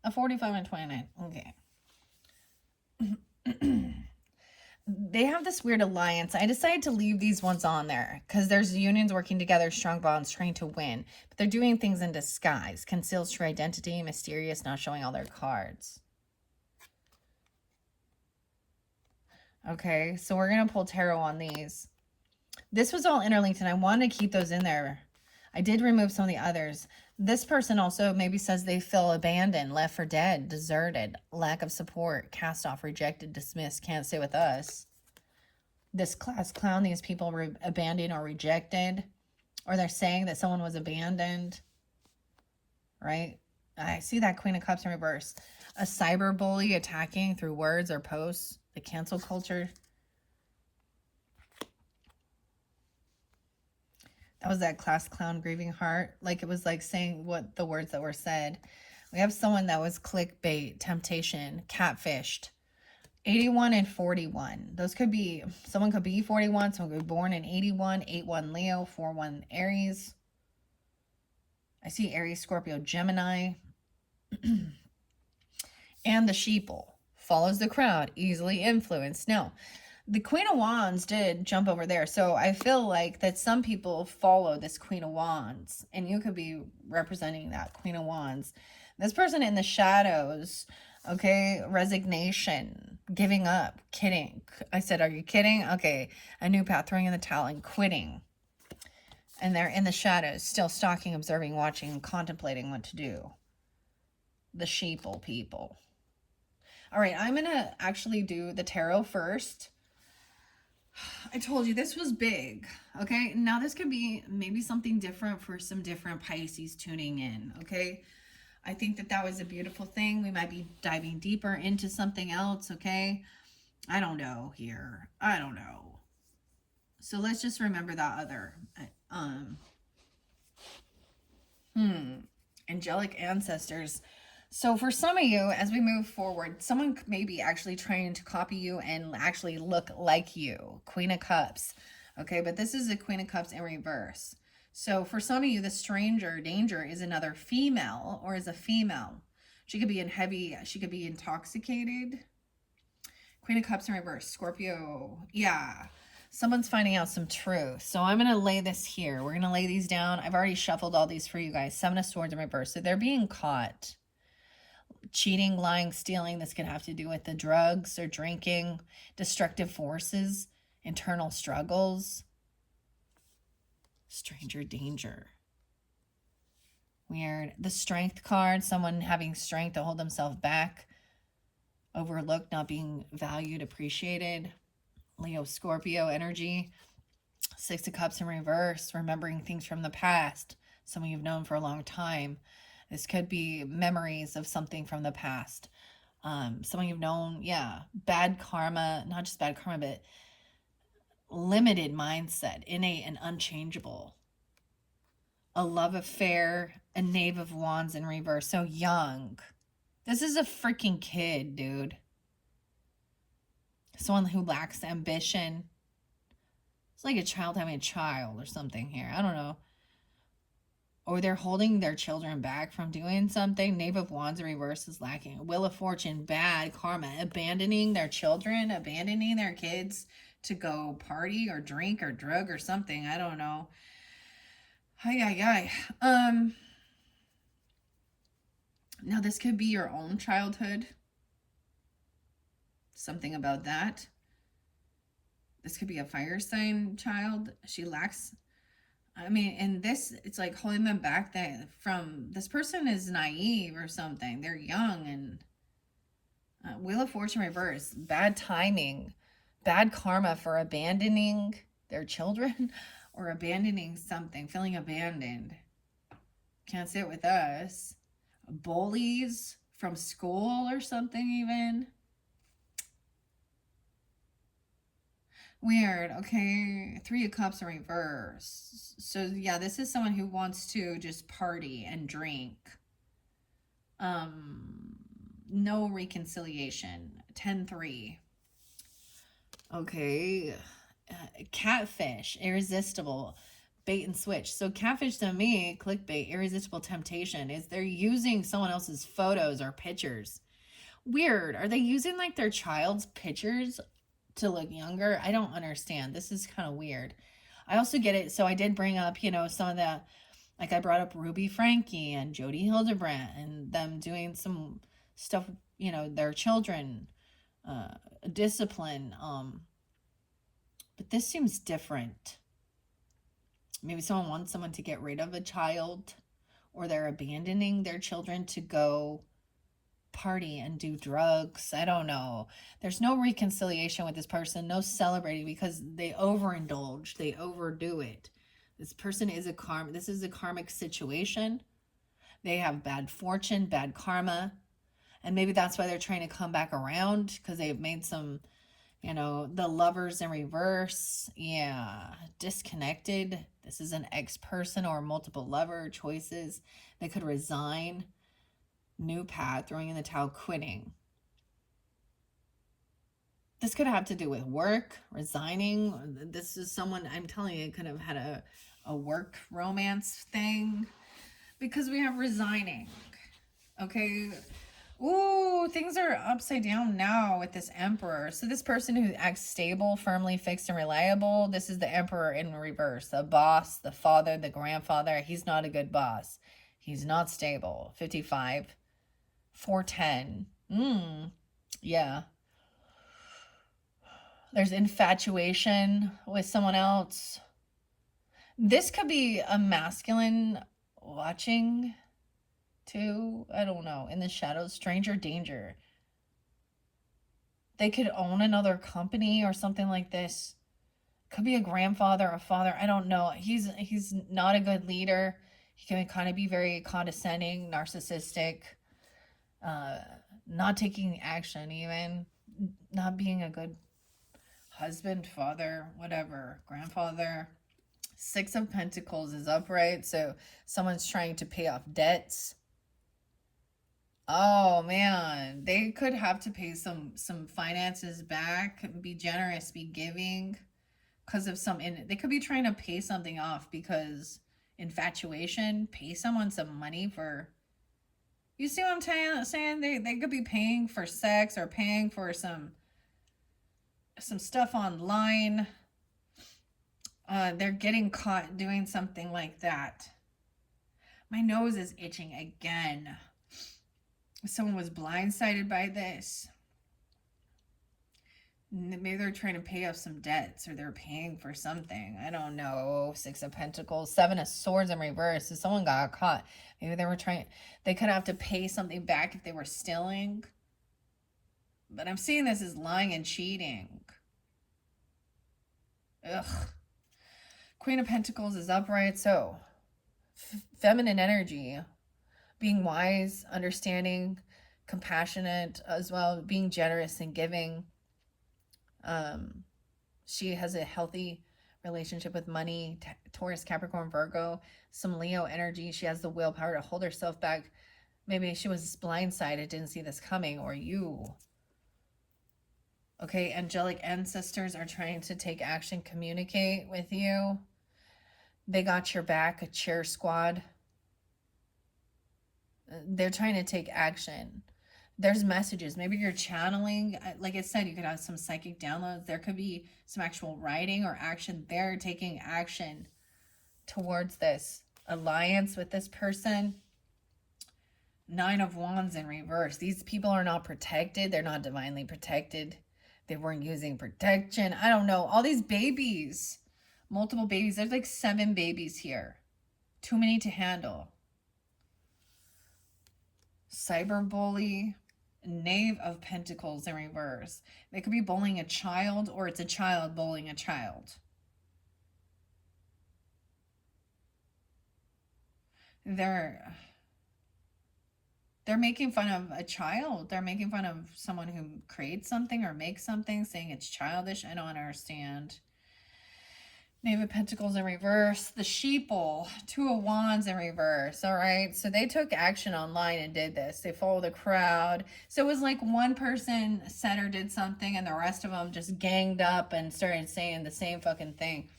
a 45 and 29. Okay. They have this weird alliance. I decided to leave these ones on there because there's unions working together, strong bonds, trying to win. But they're doing things in disguise. Conceals true identity, mysterious, not showing all their cards. Okay, so we're going to pull tarot on these. This was all interlinked, and I wanted to keep those in there. I did remove some of the others. This person also maybe says they feel abandoned, left for dead, deserted, lack of support, cast off, rejected, dismissed, can't stay with us. This class clown, these people were abandoned or rejected, or they're saying that someone was abandoned, right? I see that Queen of Cups in reverse. A cyber bully attacking through words or posts, the cancel culture. That was that class clown grieving heart. Like it was like saying what the words that were said. We have someone that was clickbait, temptation, catfished. 81 and 41. Those could be, someone could be 41, someone could be born in 81, 81 Leo, 41 Aries. I see Aries, Scorpio, Gemini. And the sheeple. Follows the crowd, easily influenced. No, the Queen of Wands did jump over there. So I feel like that some people follow this Queen of Wands. And you could be representing that Queen of Wands. This person in the shadows, okay, resignation, giving up, kidding. I said, are you kidding? Okay, a new path, throwing in the towel and quitting. And they're in the shadows, still stalking, observing, watching, contemplating what to do. The sheeple people. All right, I'm going to actually do the tarot first. I told you this was big, okay? Now this could be maybe something different for some different Pisces tuning in, okay? I think that was a beautiful thing. We might be diving deeper into something else, okay? I don't know here. I don't know. So let's just remember that other. Angelic ancestors. So for some of you, as we move forward, someone may be actually trying to copy you and actually look like you. Queen of Cups. Okay, but this is the Queen of Cups in reverse. So for some of you, the stranger danger is another female or is a female. She could be she could be intoxicated. Queen of Cups in reverse. Scorpio. Yeah. Someone's finding out some truth. So I'm going to lay this here. We're going to lay these down. I've already shuffled all these for you guys. Seven of Swords in reverse. So they're being caught. Cheating, lying, stealing. This could have to do with the drugs or drinking. Destructive forces. Internal struggles. Stranger danger. Weird. The Strength card. Someone having strength to hold themselves back. Overlooked, not being valued, appreciated. Leo, Scorpio energy. Six of Cups in reverse, remembering things from the past, someone you've known for a long time. This could be memories of something from the past. Someone you've known, yeah. Bad karma, not just bad karma, but limited mindset, innate and unchangeable. A love affair, a Knave of Wands in reverse, so young. This is a freaking kid, dude. Someone who lacks ambition. It's like a child having a child or something here. I don't know. Or they're holding their children back from doing something. Knave of Wands in reverse is lacking. Wheel of Fortune, bad karma. Abandoning their children, abandoning their kids to go party or drink or drug or something. I don't know. Now this could be your own childhood. Something about that. This could be a fire sign child. She lacks I mean, and this, it's like holding them back that from this person is naive or something. They're young and Wheel of Fortune reverse, bad timing, bad karma for abandoning their children or abandoning something, feeling abandoned. Can't sit with us. Bullies from school or something, even. Weird. Okay. Three of Cups in reverse. So, yeah, this is someone who wants to just party and drink. No reconciliation. 10-3. Okay. Catfish, irresistible, bait and switch. So catfish to me, clickbait, irresistible temptation, is they're using someone else's photos or pictures. Weird. Are they using like their child's pictures to look younger? I don't understand. This is kind of weird. I also get it. So I did bring up, some of the, like I brought up Ruby Frankie and Jody Hildebrandt and them doing some stuff, their children, discipline. But this seems different. Maybe someone wants someone to get rid of a child, or they're abandoning their children to go party and do drugs. I don't know. There's no reconciliation with this person, no celebrating, because they overindulge, they overdo it. This person is this is a karmic situation. They have bad fortune, bad karma. And maybe that's why they're trying to come back around, because they've made some, the Lovers in reverse. Yeah, disconnected. This is an ex-person or multiple lover choices. They could resign. New path, throwing in the towel, quitting. This could have to do with work, resigning. This is someone, I'm telling you, could have had a work romance thing, because we have resigning. Okay. Ooh, things are upside down now with this Emperor. So this person who acts stable, firmly fixed, and reliable, this is the Emperor in reverse. The boss, the father, the grandfather. He's not a good boss. He's not stable. 55. 410. Yeah. There's infatuation with someone else. This could be a masculine watching too. I don't know. In the shadows, stranger danger. They could own another company or something like this. Could be a grandfather, a father. I don't know. He's not a good leader. He can kind of be very condescending, narcissistic, not taking action, even not being a good husband, father, whatever, grandfather. 6 of Pentacles is upright, so someone's trying to pay off debts. Oh man, they could have to pay some finances back. Be generous, be giving, because of they could be trying to pay something off because infatuation. Pay someone some money for. You see what I'm saying? They could be paying for sex or paying for some stuff online. They're getting caught doing something like that. My nose is itching again. Someone was blindsided by this. Maybe they're trying to pay off some debts, or they're paying for something. I don't know. 6 of Pentacles, 7 of Swords in reverse. So someone got caught. Maybe they could have to pay something back if they were stealing. But I'm seeing this as lying and cheating. Ugh. Queen of Pentacles is upright. So feminine energy, being wise, understanding, compassionate as well, being generous and giving. She has a healthy relationship with money. Taurus, Capricorn, Virgo, some Leo energy. She has the willpower to hold herself back. Maybe she was blindsided, didn't see this coming, or you. Okay, angelic ancestors are trying to take action, communicate with you. They got your back, a cheer squad. They're trying to take action. There's messages. Maybe you're channeling. Like I said, you could have some psychic downloads. There could be some actual writing or action. They're taking action towards this alliance with this person. 9 of Wands in reverse. These people are not protected. They're not divinely protected. They weren't using protection. I don't know. All these babies. Multiple babies. There's like 7 babies here. Too many to handle. Cyberbully. Knave of Pentacles in reverse. They could be bullying a child, or it's a child bullying a child. They're making fun of a child. They're making fun of someone who creates something or makes something, saying it's childish. I don't understand. Knave of Pentacles in reverse. The Sheeple. 2 of Wands in reverse. All right. So they took action online and did this. They followed the crowd. So it was like one person said or did something and the rest of them just ganged up and started saying the same fucking thing.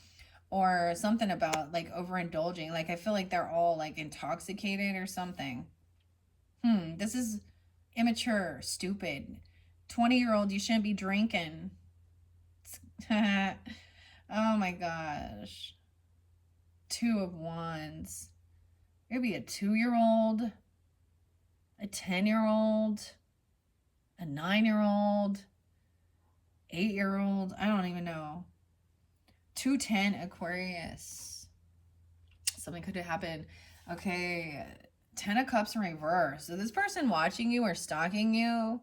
Or something about like overindulging. Like I feel like they're all like intoxicated or something. This is immature, stupid. 20-year-old, you shouldn't be drinking. Oh my gosh. 2 of Wands. It could be a 2-year-old, a 10-year-old, a 9-year-old, 8-year-old. I don't even know. 210 Aquarius. Something could have happened. Okay. 10 of Cups in reverse. So this person watching you or stalking you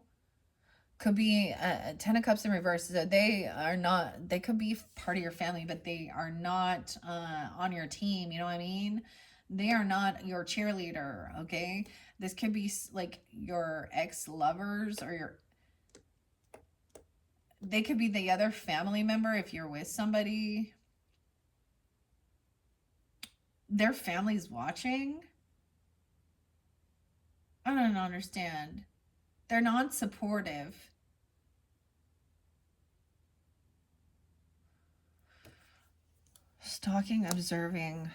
could be 10 of Cups in reverse. So they could be part of your family, but they are not on your team. You know what I mean? They are not your cheerleader, okay? This could be like your ex-lovers, or they could be the other family member if you're with somebody. Their family's watching. I don't understand. They're not supportive. Stalking, observing.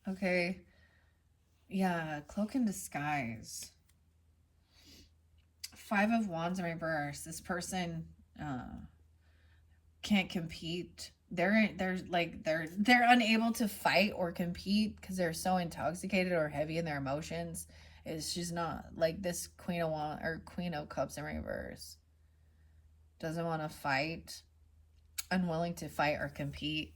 Okay. Yeah, cloak and disguise. 5 of Wands in reverse. This person can't compete. They're unable to fight or compete because they're so intoxicated or heavy in their emotions. She's not like this Queen of Cups in reverse. Doesn't want to fight. Unwilling to fight or compete.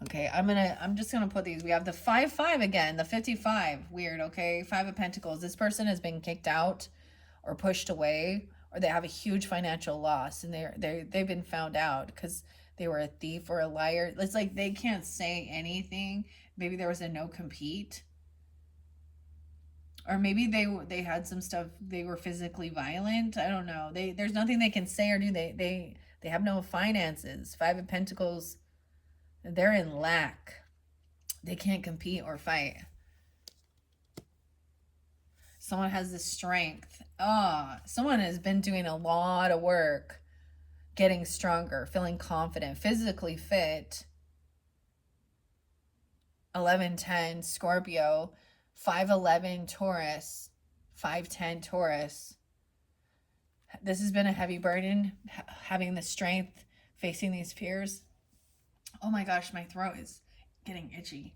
Okay, I'm just gonna put these. We have the 5-5 again, the 55. Weird, okay? 5 of Pentacles. This person has been kicked out or pushed away, or they have a huge financial loss, and they've been found out because they were a thief or a liar. It's like they can't say anything. Maybe there was a no compete. Or maybe they had some stuff, they were physically violent. I don't know. There's nothing they can say or do. They have no finances. 5 of Pentacles. They're in lack. They can't compete or fight. Someone has the strength. Someone has been doing a lot of work, getting stronger, feeling confident, physically fit. 11-10 Scorpio, 5-11 Taurus, 5-10 Taurus. This has been a heavy burden, having the strength, facing these fears. Oh my gosh, my throat is getting itchy.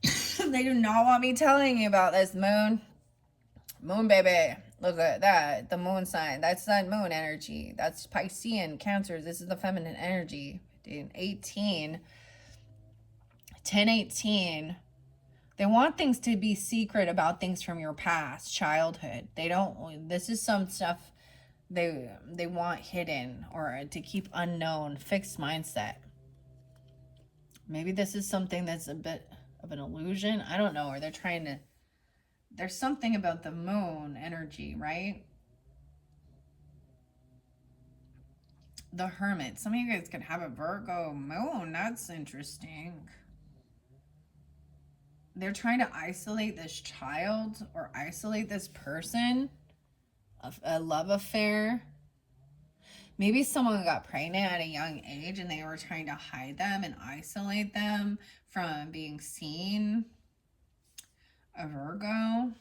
They do not want me telling you about this, moon. Moon, baby. Look at that. The moon sign. That's that moon energy. That's Piscean, Cancer. This is the feminine energy. 18. 10-18. They want things to be secret about things from your past, childhood. They don't. This is some stuff they want hidden or to keep unknown. Fixed mindset. Maybe this is something that's a bit of an illusion. I don't know. Or they're trying to... There's something about the moon energy, right? The Hermit. Some of you guys could have a Virgo moon. That's interesting. They're trying to isolate this child or isolate this person. A love affair. Maybe someone got pregnant at a young age and they were trying to hide them and isolate them from being seen. A Virgo.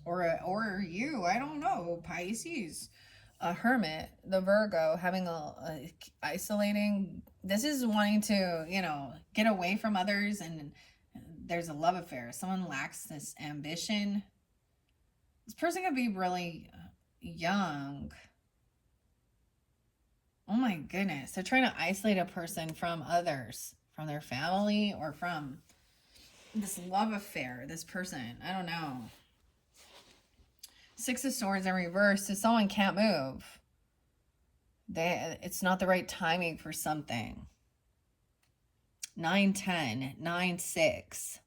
Or you, I don't know, Pisces. A Hermit, the Virgo, having a isolating. This is wanting to, get away from others, and there's a love affair. Someone lacks this ambition. This person could be really young. Oh my goodness. They're trying to isolate a person from others, from their family, or from this love affair, this person. I don't know. Six of Swords in reverse. So someone can't move. It's not the right timing for something. 9-10, 9-6.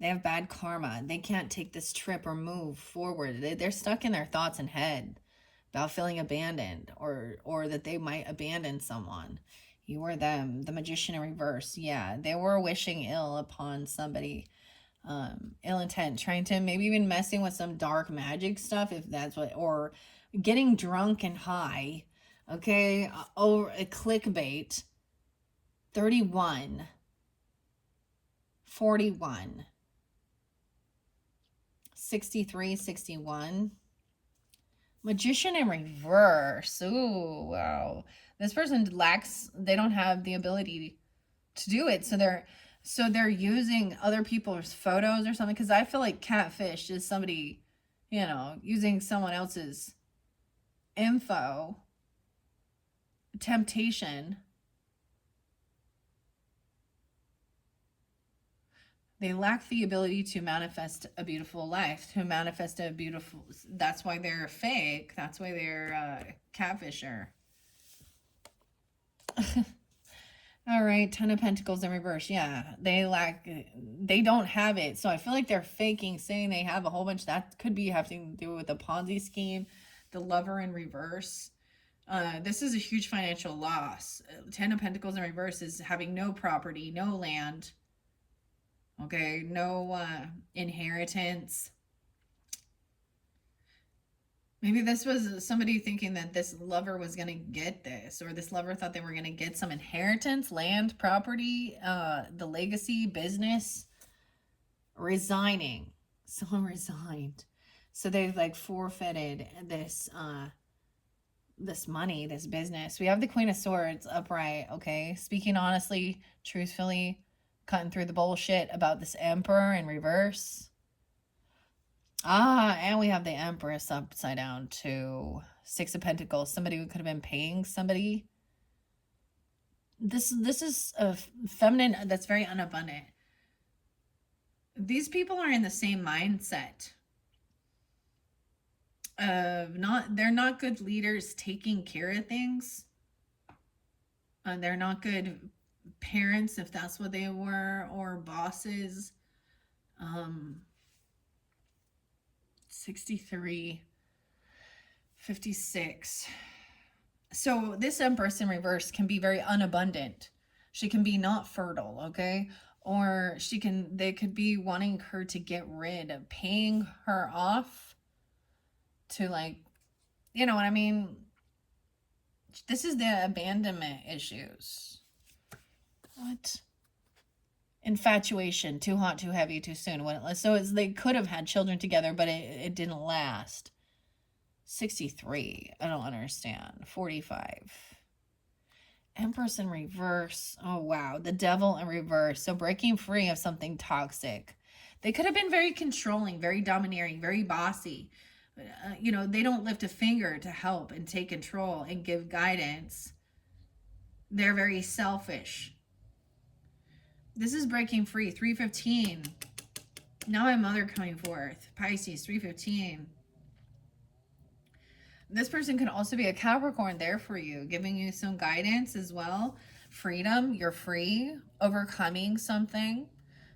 They have bad karma. They can't take this trip or move forward. They're stuck in their thoughts and head about feeling abandoned, or that they might abandon someone. You or them. The Magician in reverse. Yeah, they were wishing ill upon somebody. Ill intent, trying to maybe even messing with some dark magic stuff, if that's what, or getting drunk and high. Okay, or a clickbait. 31, 41, 63, 61. Magician in reverse. Ooh, wow. This person lacks, they don't have the ability to do it. So they're using other people's photos or something. Because I feel like catfish is somebody, using someone else's info. Temptation. They lack the ability to manifest a beautiful life, that's why they're fake. That's why they're catfisher. All right, Ten of Pentacles in reverse. Yeah, they don't have it. So I feel like they're faking, saying they have a whole bunch. That could be having to do with a Ponzi scheme. The Lover in reverse. This is a huge financial loss. Ten of Pentacles in reverse is having no property, no land. Okay, no inheritance. Maybe this was somebody thinking that this lover was going to get this, or this lover thought they were going to get some inheritance, land, property, the legacy, business. Resigning. Someone resigned. So they've like forfeited this money, this business. We have the Queen of Swords upright, okay? Speaking honestly, truthfully, cutting through the bullshit about this Emperor in reverse. And we have the Empress upside down too. Six of Pentacles. Somebody who could have been paying somebody. This is a feminine that's very unabundant. These people are in the same mindset of they're not good leaders taking care of things. They're not good parents, if that's what they were, or bosses. 63, 56. So this Empress in reverse can be very unabundant. She can be not fertile, okay? Or they could be wanting her to get rid of, paying her off to, like, you know what I mean? This is the abandonment issues. What? Infatuation, too hot, too heavy, too soon. So they could have had children together, but it didn't last. 63, I don't understand. 45. Empress in reverse. Oh, wow. The Devil in reverse. So breaking free of something toxic. They could have been very controlling, very domineering, very bossy. They don't lift a finger to help and take control and give guidance. They're very selfish. This is breaking free. 315. Now my mother coming forth. Pisces, 315. This person could also be a Capricorn there for you, giving you some guidance as well. Freedom, you're free. Overcoming something.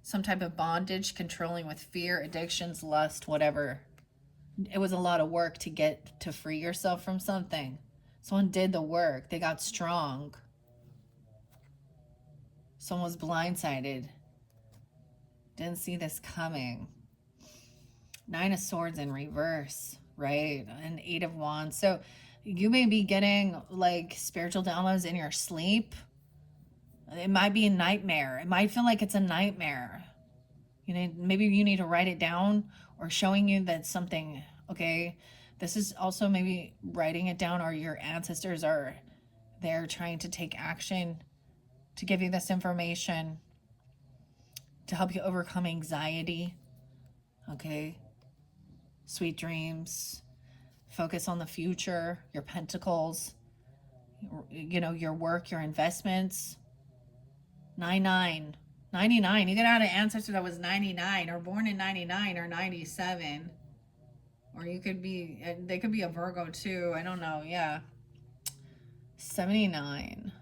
Some type of bondage, controlling with fear, addictions, lust, whatever. It was a lot of work to get to free yourself from something. Someone did the work. They got strong. Someone was blindsided. Didn't see this coming. 9 of Swords in reverse, right? And 8 of Wands. So you may be getting like spiritual downloads in your sleep. It might be a nightmare. It might feel like it's a nightmare. Maybe you need to write it down, or showing you that something, okay? This is also maybe writing it down, or your ancestors are there trying to take action to give you this information to help you overcome anxiety, okay? Sweet dreams. Focus on the future, your pentacles. you know, your work, your investments. 99. 99. You get out an ancestor that was 99 or born in 99 or 97. Or you could be, they could be a Virgo too. I don't know. Yeah. 79.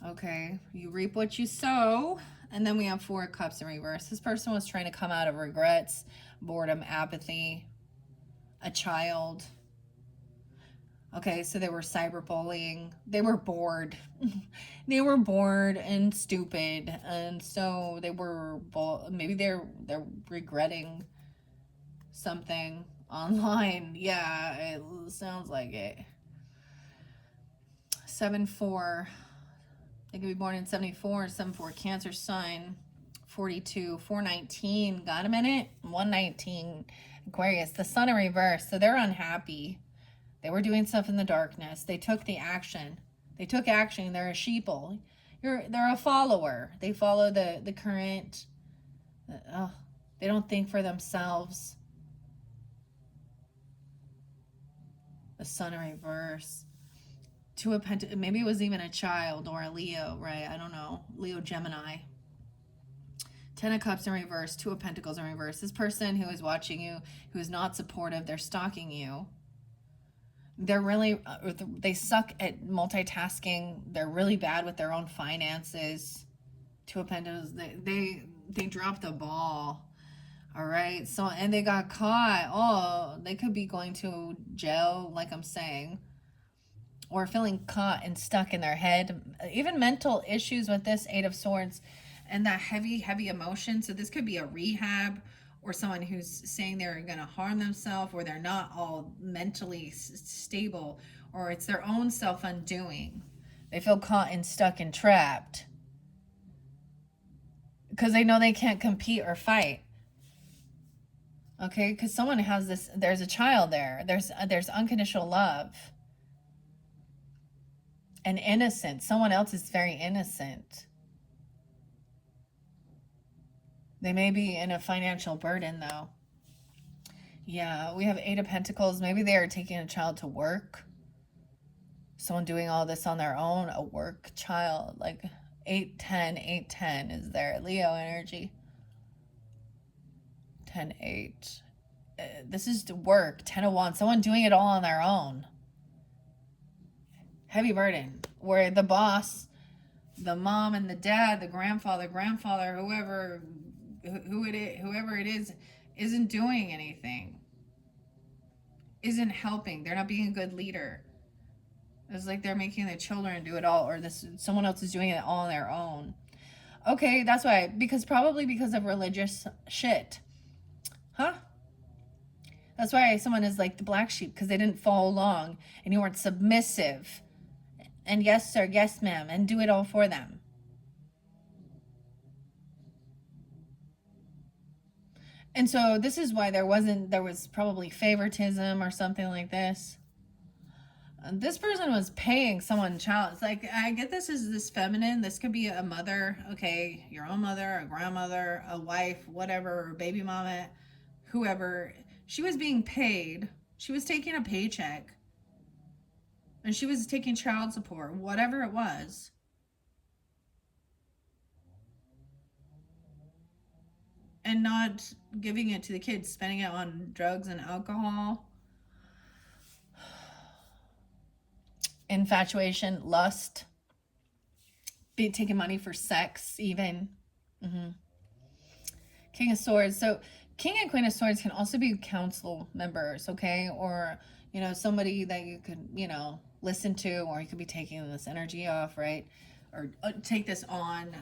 Okay. You reap what you sow. And then we have 4 cups in reverse. This person was trying to come out of regrets, boredom, apathy, a child. Okay, so they were cyberbullying. They were bored. They were bored and stupid, and so they were maybe they're regretting something online. Yeah, it sounds like it. 7-4. They could be born in 74. 7-4 Cancer sign. 42. 4-19. Got a minute? 1-19 Aquarius. The sun in reverse. So they're unhappy. They were doing stuff in the darkness. They took the action. They took action. They're a sheeple. They're a follower. They follow the current. They don't think for themselves. The sun in reverse. Maybe it was even a child or a Leo, right? I don't know. Leo, Gemini. 10 of Cups in reverse. 2 of Pentacles in reverse. This person who is watching you, who is not supportive, they're stalking you. They're really, they suck at multitasking. They're really bad with their own finances. 2 of Pentacles, they dropped the ball. All right. So, and they got caught. Oh, they could be going to jail, like I'm saying, or feeling caught and stuck in their head. Even mental issues with this 8 of Swords and that heavy emotion. So this could be a rehab, or someone who's saying they're going to harm themselves, or they're not all mentally stable, or it's their own self-undoing. They feel caught and stuck and trapped because they know they can't compete or fight. Okay, because someone has this, there's a child there. There's unconditional love and innocence. Someone else is very innocent. They may be in a financial burden, though. Yeah, we have 8 of Pentacles. Maybe they are taking a child to work. Someone doing all this on their own. A work child. Like 8-10. 8-10 is their Leo energy. 10-8. This is to work. 10 of Wands. Someone doing it all on their own. Heavy burden. Where the boss, the mom and the dad, the grandfather, whoever it is, isn't doing anything, isn't helping. They're not being a good leader. It's like they're making the children do it all, or someone else is doing it all on their own. Okay, that's why. Probably because of religious shit. Huh? That's why someone is like the black sheep, because they didn't follow along and you weren't submissive. And yes, sir, yes, ma'am, and do it all for them. And so this is why there was probably favoritism or something like this. This person was paying someone child. It's like, I get this is this feminine. This could be a mother, okay, your own mother, a grandmother, a wife, whatever, or baby mama, whoever. She was being paid. She was taking a paycheck. And she was taking child support, whatever it was. And not giving it to the kids, spending it on drugs and alcohol. Infatuation, lust, taking money for sex, even. King of Swords. So King and Queen of Swords can also be council members, okay? Or, you know, somebody that you could, you know, listen to, or you could be taking this energy off, right? Or take this on.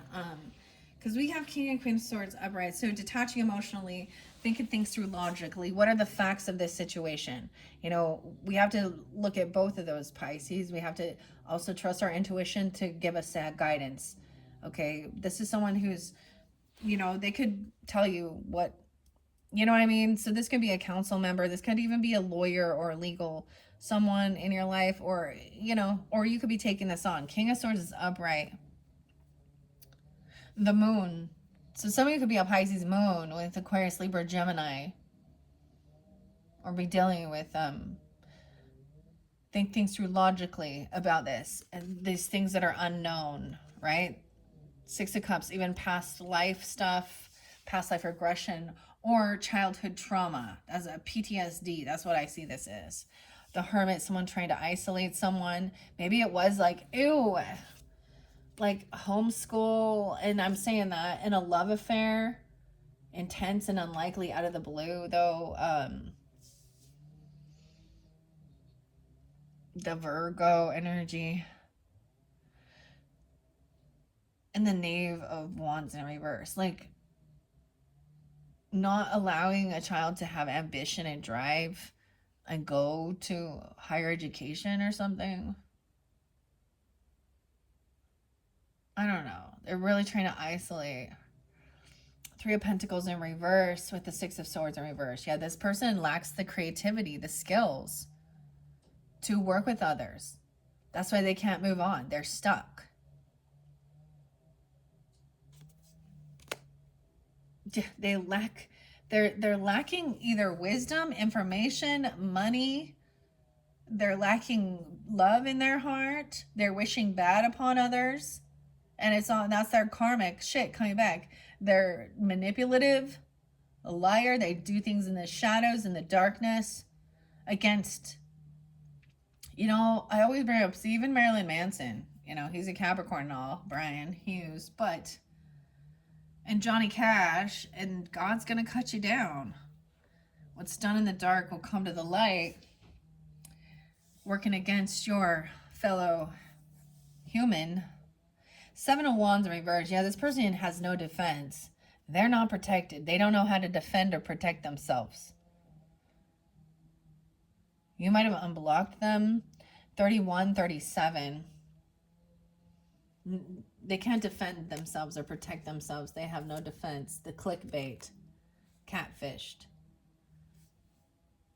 Because we have King and Queen of Swords upright. So detaching emotionally, thinking things through logically. What are the facts of this situation? You know, we have to look at both of those, Pisces. We have to also trust our intuition to give us that guidance. Okay, this is someone who's, you know, they could tell you what, you know what I mean? So this could be a council member. This could even be a lawyer or a legal someone in your life, or, you know, or you could be taking this on. King of Swords is upright. The moon. So some of you could be a Pisces moon with Aquarius, Libra, Gemini, or be dealing with Think things through logically about this and these things that are unknown, right? Six of Cups, even past life stuff, past life regression, or childhood trauma as a PTSD. That's what I see this is. The Hermit, someone trying to isolate someone. Maybe it was like, ew, like homeschool. And I'm saying that in a love affair, intense and unlikely out of the blue, though. The Virgo energy. And the Knave of Wands in reverse. Like, not allowing a child to have ambition and drive and go to higher education or something. I don't know. They're really trying to isolate. Three of Pentacles in reverse with the Six of Swords in reverse. Yeah, this person lacks the creativity, the skills to work with others. That's why they can't move on. They're stuck. They lack, they're lacking either wisdom, information, money. They're lacking love in their heart. They're wishing bad upon others. And it's on, that's their karmic shit coming back. They're manipulative, a liar. They do things in the shadows, in the darkness, against, I always bring up, see, even Marilyn Manson, he's a Capricorn and all, Brian Hughes, and Johnny Cash, and God's gonna cut you down. What's done in the dark will come to the light, working against your fellow human. Seven of Wands in reverse. Yeah, this person has no defense. They're not protected. They don't know how to defend or protect themselves. You might have unblocked them. 31, 37. They can't defend themselves or protect themselves. They have no defense. The clickbait. Catfished.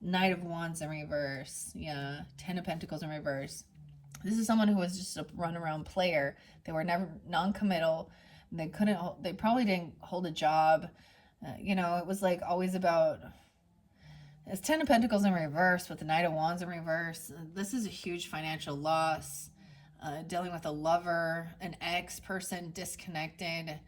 Knight of Wands in reverse. Yeah. 10 of Pentacles in reverse. This is someone who was just a runaround player. They were never non-committal. They probably didn't hold a job. It was like always about, it's 10 of Pentacles in reverse with the Knight of Wands in reverse. This is a huge financial loss. Dealing with a lover, an ex person, disconnected.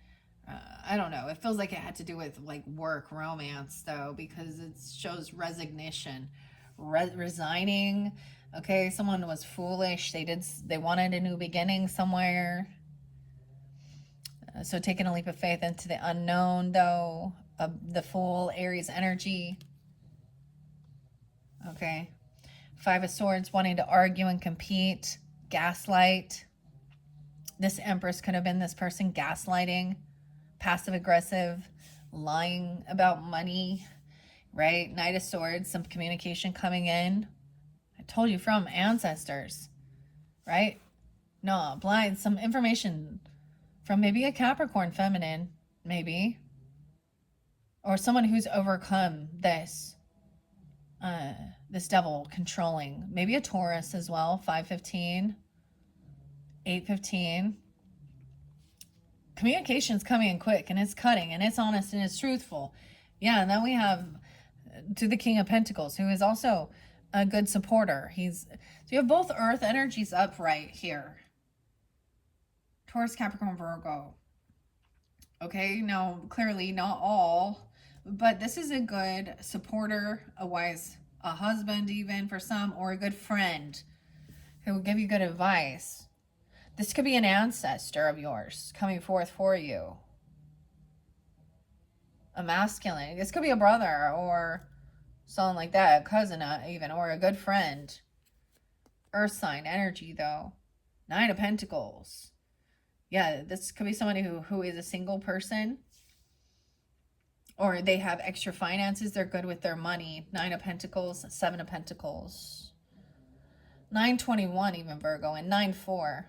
I don't know. It feels like it had to do with like work, romance though, because it shows resignation, resigning. Okay, someone was foolish. They wanted a new beginning somewhere. So taking a leap of faith into the unknown, though, the full Aries energy. Okay. Five of Swords, wanting to argue and compete, gaslight. This Empress could have been this person gaslighting, passive aggressive, lying about money, right? Knight of Swords, some communication coming in. I told you, from ancestors, right? No, blind, some information from maybe a Capricorn feminine, maybe. Or someone who's overcome this devil controlling. Maybe a Taurus as well, 515, 815. Communication's coming in quick, and it's cutting, and it's honest, and it's truthful. Yeah, and then we have to the King of Pentacles, who is also a good supporter. So you have both earth energies upright here. Taurus, Capricorn, Virgo. Okay, now clearly not all, but this is a good supporter, a husband even for some, or a good friend who will give you good advice. This could be an ancestor of yours coming forth for you. A masculine. This could be a brother or someone like that, a cousin even, or a good friend. Earth sign energy though. Nine of Pentacles. Yeah, this could be somebody who is a single person, or they have extra finances. They're good with their money. Nine of Pentacles, Seven of Pentacles. 921 even, Virgo, and 9-4.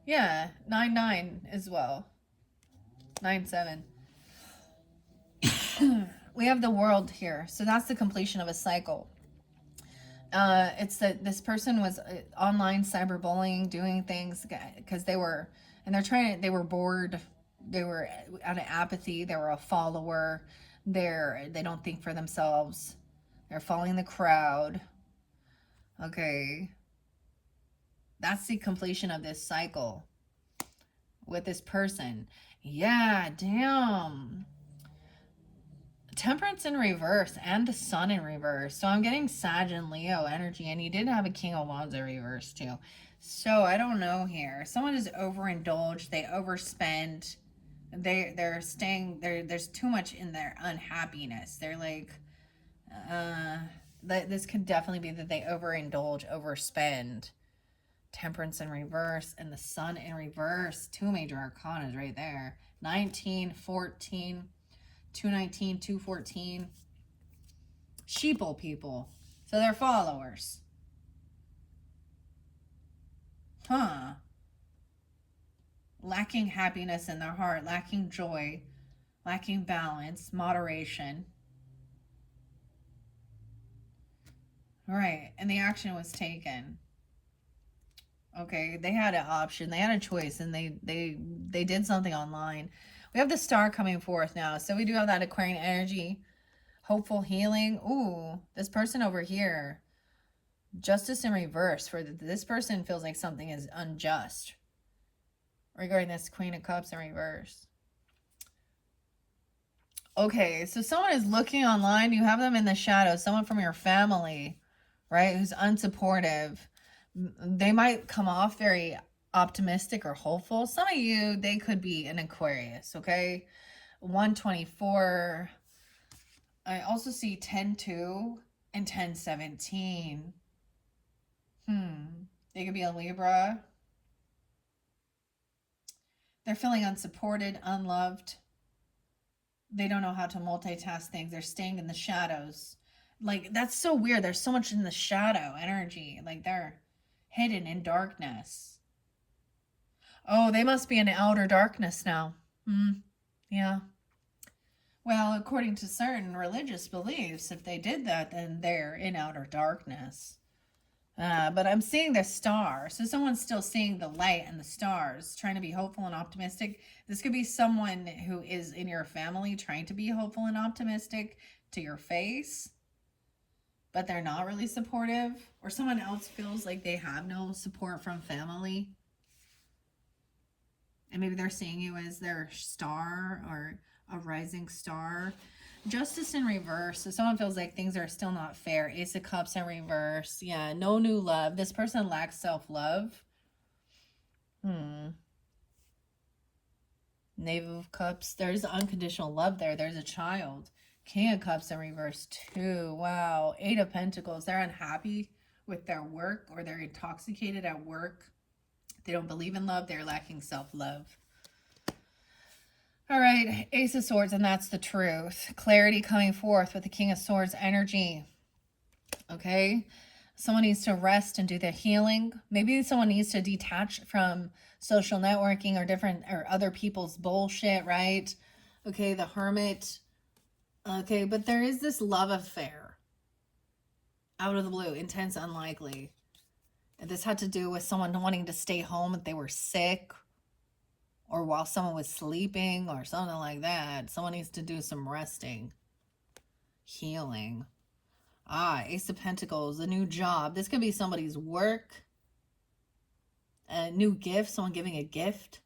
Yeah, 9-9 as well. 9-7. We have the World here. So that's the completion of a cycle. It's that this person was online cyberbullying, doing things because they were bored. They were out of apathy. They were a follower. They don't think for themselves. They're following the crowd. Okay. That's the completion of this cycle with this person. Yeah, damn. Temperance in reverse and the sun in reverse. So I'm getting Sag and Leo energy, and you did have a King of Wands in reverse too. So I don't know here. Someone is overindulged. They overspend. They're staying. There's too much in their unhappiness. They're like, this could definitely be that they overindulge, overspend. Temperance in reverse and the sun in reverse. Two major arcanas right there. 19, 14, 219, 214. Sheeple people. So they're followers. Huh. Lacking happiness in their heart, lacking joy, lacking balance, moderation. All right, and the action was taken. Okay, they had an option, they had a choice, and they did something online. We have the star coming forth now, so we do have that Aquarian energy, hopeful healing. Ooh, this person over here, justice in reverse. For this person feels like something is unjust regarding this Queen of Cups in reverse. Okay, so someone is looking online. You have them in the shadows. Someone from your family, right, who's unsupportive. They might come off very optimistic or hopeful. Some of you, they could be an Aquarius, okay? 124. I also see 10-2 and 10-17. They could be a Libra. They're feeling unsupported, unloved. They don't know how to multitask things. They're staying in the shadows. Like, that's so weird. There's so much in the shadow energy. Like, they're hidden in darkness. Oh, they must be in outer darkness now. Yeah. Well, according to certain religious beliefs, if they did that, then they're in outer darkness. But I'm seeing the star. So someone's still seeing the light and the stars, trying to be hopeful and optimistic. This could be someone who is in your family trying to be hopeful and optimistic to your face, but they're not really supportive. Or someone else feels like they have no support from family. And maybe they're seeing you as their star or a rising star. Justice in reverse. So someone feels like things are still not fair. Ace of Cups in reverse. Yeah, no new love. This person lacks self-love. Knave of Cups. There's unconditional love there. There's a child. King of Cups in reverse too. Wow. Eight of Pentacles. They're unhappy with their work, or they're intoxicated at work. They don't believe in love. They're lacking self-love. All right, Ace of Swords, and that's the truth. Clarity coming forth with the King of Swords energy. Okay, someone needs to rest and do the healing. Maybe someone needs to detach from social networking or other people's bullshit, right? Okay, the Hermit. Okay, but there is this love affair out of the blue, intense, unlikely. And this had to do with someone wanting to stay home if they were sick, or while someone was sleeping, or something like that. Someone needs to do some resting, healing. Ace of Pentacles, a new job. This could be somebody's work, a new gift, someone giving a gift.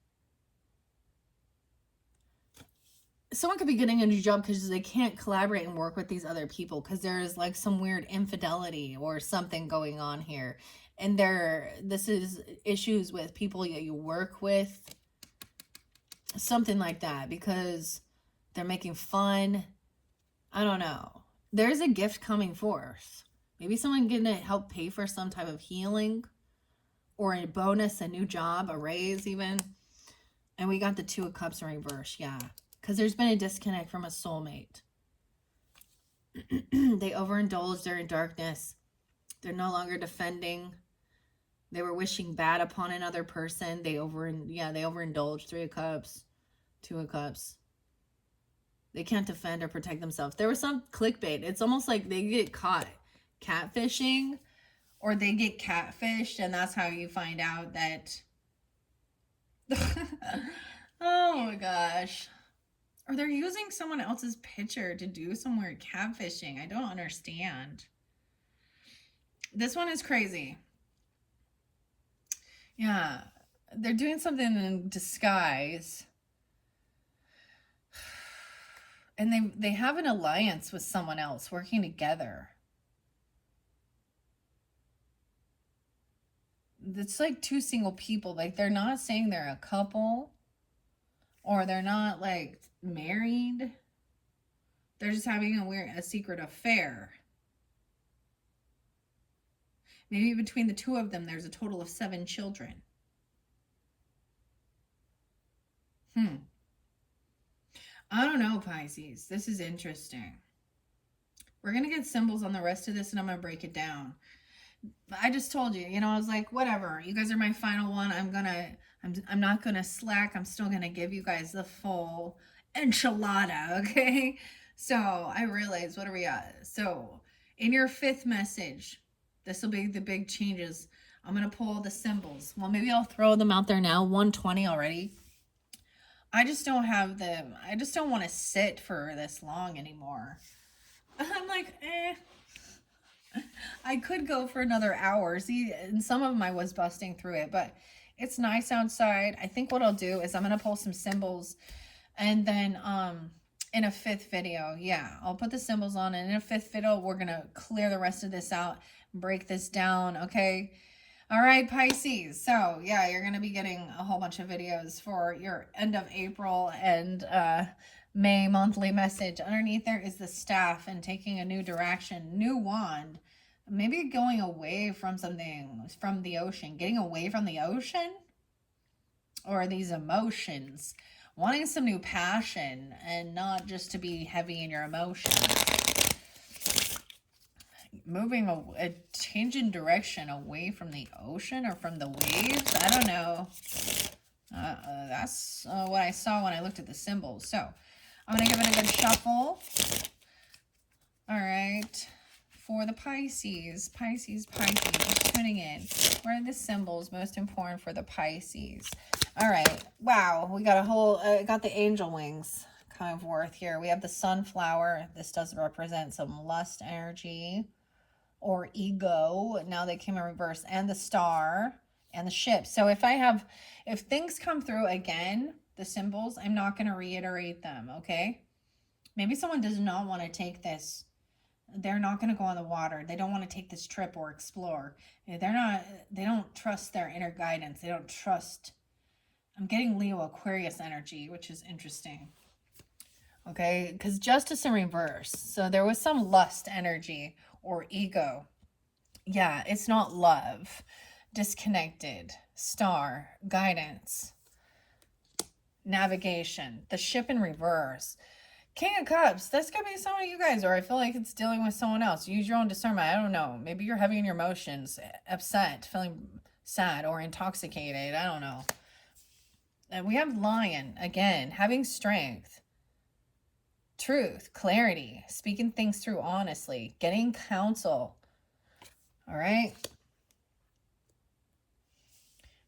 Someone could be getting a new job because they can't collaborate and work with these other people because there's like some weird infidelity or something going on here. And this is issues with people that you work with. Something like that, because they're making fun. I don't know. There's a gift coming forth. Maybe someone going to help pay for some type of healing or a bonus, a new job, a raise even. And we got the Two of Cups in reverse. Yeah, because there's been a disconnect from a soulmate. They overindulged. They're in darkness. They're no longer defending. They were wishing bad upon another person. They overindulged. Three of Cups, Two of Cups. They can't defend or protect themselves. There was some clickbait. It's almost like they get caught catfishing, or they get catfished, and that's how you find out that... Oh my gosh. Or they're using someone else's picture to do some weird catfishing. I don't understand. This one is crazy. Yeah. They're doing something in disguise. And they have an alliance with someone else working together. It's like two single people. Like, they're not saying they're a couple, or they're not like married. They're just having a secret affair. Maybe between the two of them, there's a total of 7 children. I don't know, Pisces. This is interesting. We're going to get symbols on the rest of this, and I'm going to break it down. I just told you, you know, I was like, whatever. You guys are my final one. I'm not going to slack. I'm still going to give you guys the full enchilada, okay? So I realized, what are we at? So in your 5th message, this will be the big changes. I'm going to pull the symbols. Well, maybe I'll throw them out there now. 120 already. I just don't have them. I just don't want to sit for this long anymore. I'm like, I could go for another hour. See, and some of them I was busting through it, but it's nice outside. I think what I'll do is I'm going to pull some symbols, and then in a 5th video, yeah, I'll put the symbols on, and in a 5th video, we're going to clear the rest of this out, break this down, okay? All right, Pisces. So, yeah, you're going to be getting a whole bunch of videos for your end of April and May monthly message. Underneath there is the staff and taking a new direction, new wand. Maybe going away from something, from the ocean, getting away from the ocean or these emotions, wanting some new passion and not just to be heavy in your emotions. Moving a change in direction away from the ocean or from the waves. I don't know. That's what I saw when I looked at the symbols. So I'm going to give it a good shuffle. All right. For the Pisces, just tuning in. What are the symbols most important for the Pisces? All right. Wow. We got a whole, got the angel wings kind of worth here. We have the sunflower. This does represent some lust energy or ego. Now they came in reverse. And the star and the ship. So if things come through again, the symbols, I'm not going to reiterate them. Okay. Maybe someone does not want to take this. They're not going to go on the water. They don't want to take this trip or explore. They don't trust their inner guidance. They don't trust. I'm getting Leo Aquarius energy, which is interesting. Okay. Because justice in reverse. So there was some lust energy or ego. Yeah. It's not love. Disconnected. Star. Guidance. Navigation. The ship in reverse. King of Cups, this could be some of you guys, or I feel like it's dealing with someone else. Use your own discernment. I don't know. Maybe you're heavy in your emotions, upset, feeling sad, or intoxicated. I don't know. And we have Lion, again, having strength, truth, clarity, speaking things through honestly, getting counsel. All right.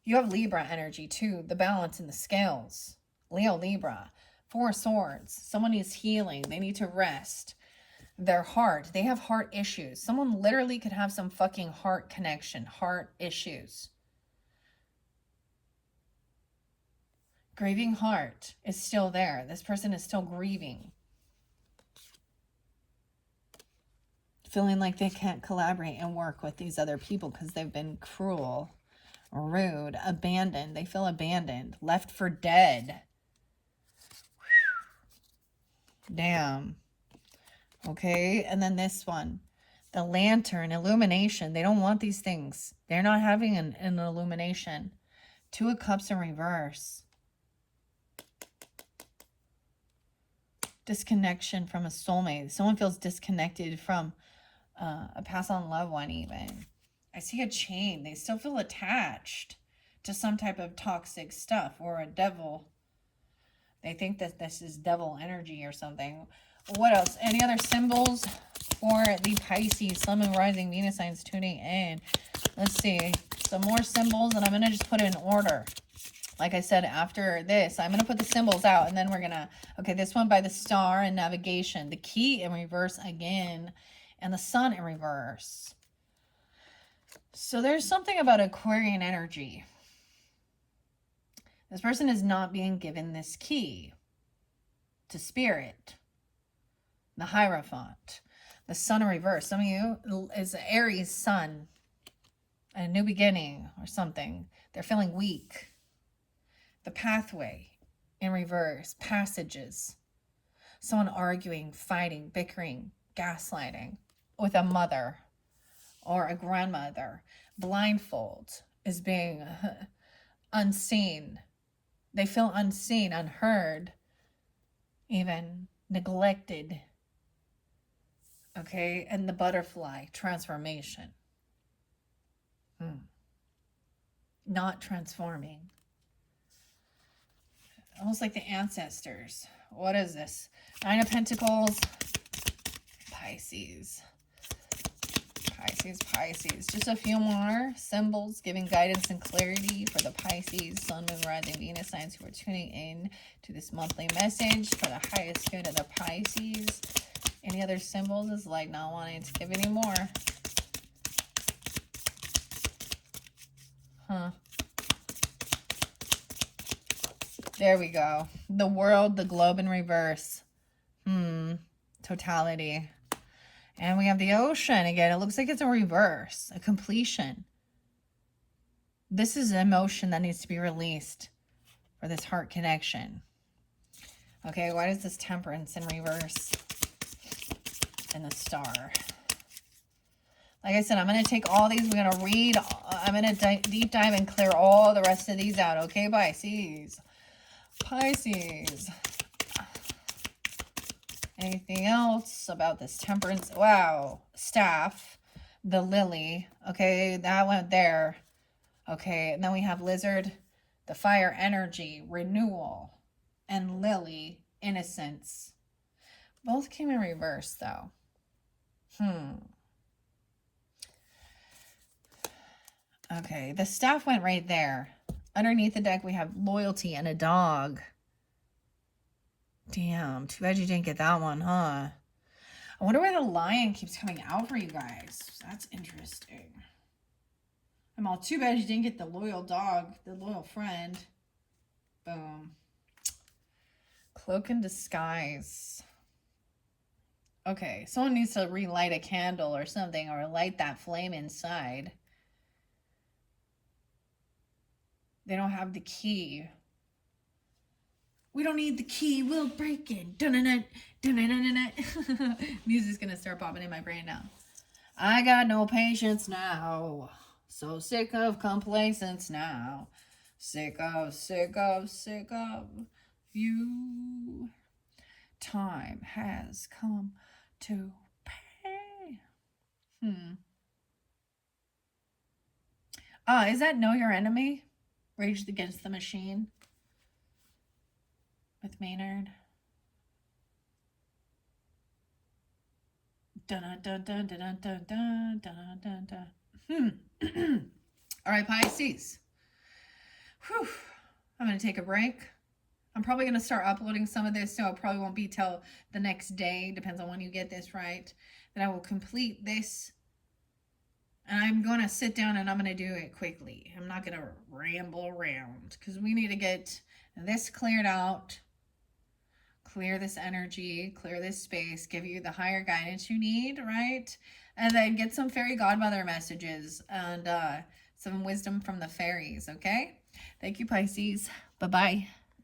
You have Libra energy too, the balance in the scales. Leo, Libra. 4 swords. Someone needs healing. They need to rest. Their heart. They have heart issues. Someone literally could have some fucking heart connection. Heart issues. Grieving heart is still there. This person is still grieving. Feeling like they can't collaborate and work with these other people because they've been cruel, rude, abandoned. They feel abandoned. Left for dead. Damn. Okay. And then this one, the lantern, illumination. They don't want these things. They're not having an illumination. 2 of Cups in reverse. Disconnection from a soulmate. Someone feels disconnected from a past on loved one even. I see a chain. They still feel attached to some type of toxic stuff or a devil. They think that this is devil energy or something. What else? Any other symbols for the Pisces, Sun, Moon, Rising, Venus signs tuning in? Let's see. Some more symbols, and I'm going to just put it in order. Like I said, after this, I'm going to put the symbols out, and then we're going to, okay, this one by the star and navigation, the key in reverse again, and the sun in reverse. So there's something about Aquarian energy. This person is not being given this key to spirit. The Hierophant, the sun in reverse. Some of you is Aries sun, a new beginning or something. They're feeling weak. The pathway in reverse, passages, someone arguing, fighting, bickering, gaslighting with a mother or a grandmother. Blindfold is being unseen. They feel unseen, unheard, even neglected. Okay, and the butterfly, transformation. Not transforming. Almost like the ancestors. What is this? 9 of Pentacles. Pisces. Pisces. Just a few more symbols giving guidance and clarity for the Pisces, Sun, Moon, Rising, Venus signs who are tuning in to this monthly message for the highest good of the Pisces. Any other symbols is like not wanting to give any more. There we go. The world, the globe in reverse. Totality. And we have the ocean again. It looks like it's a reverse, a completion. This is an emotion that needs to be released for this heart connection. Okay, why is this Temperance in reverse? And the Star. Like I said, I'm going to take all these. We're going to read. I'm going to deep dive and clear all the rest of these out. Okay, Pisces. Anything else about this Temperance? Wow. Staff. The Lily. Okay, that went there. Okay, and then we have Lizard. The Fire Energy. Renewal. And Lily. Innocence. Both came in reverse, though. Okay, the staff went right there. Underneath the deck, we have Loyalty and a dog. Damn, too bad you didn't get that one, huh? I wonder why the Lion keeps coming out for you guys. That's interesting. I'm all, too bad you didn't get the loyal dog, the loyal friend. Boom. Cloak and Disguise. Okay, someone needs to relight a candle or something, or light that flame inside. They don't have the key. We don't need the key. We'll break it. Dun-dun-dun, dun-dun-dun-dun. Music's going to start popping in my brain now. I got no patience now. So sick of complacence now. Sick of you. Time has come to pay. Is that Know Your Enemy? Rage Against the Machine with Maynard. Dun dun dun dun dun dun dun dun dun. All right, Pisces. Whew. I'm gonna take a break. I'm probably gonna start uploading some of this, so it probably won't be till the next day. Depends on when you get this right. Then I will complete this. And I'm going to sit down and I'm going to do it quickly. I'm not going to ramble around because we need to get this cleared out, clear this energy, clear this space, give you the higher guidance you need, right? And then get some fairy godmother messages and some wisdom from the fairies, okay? Thank you, Pisces. Bye-bye.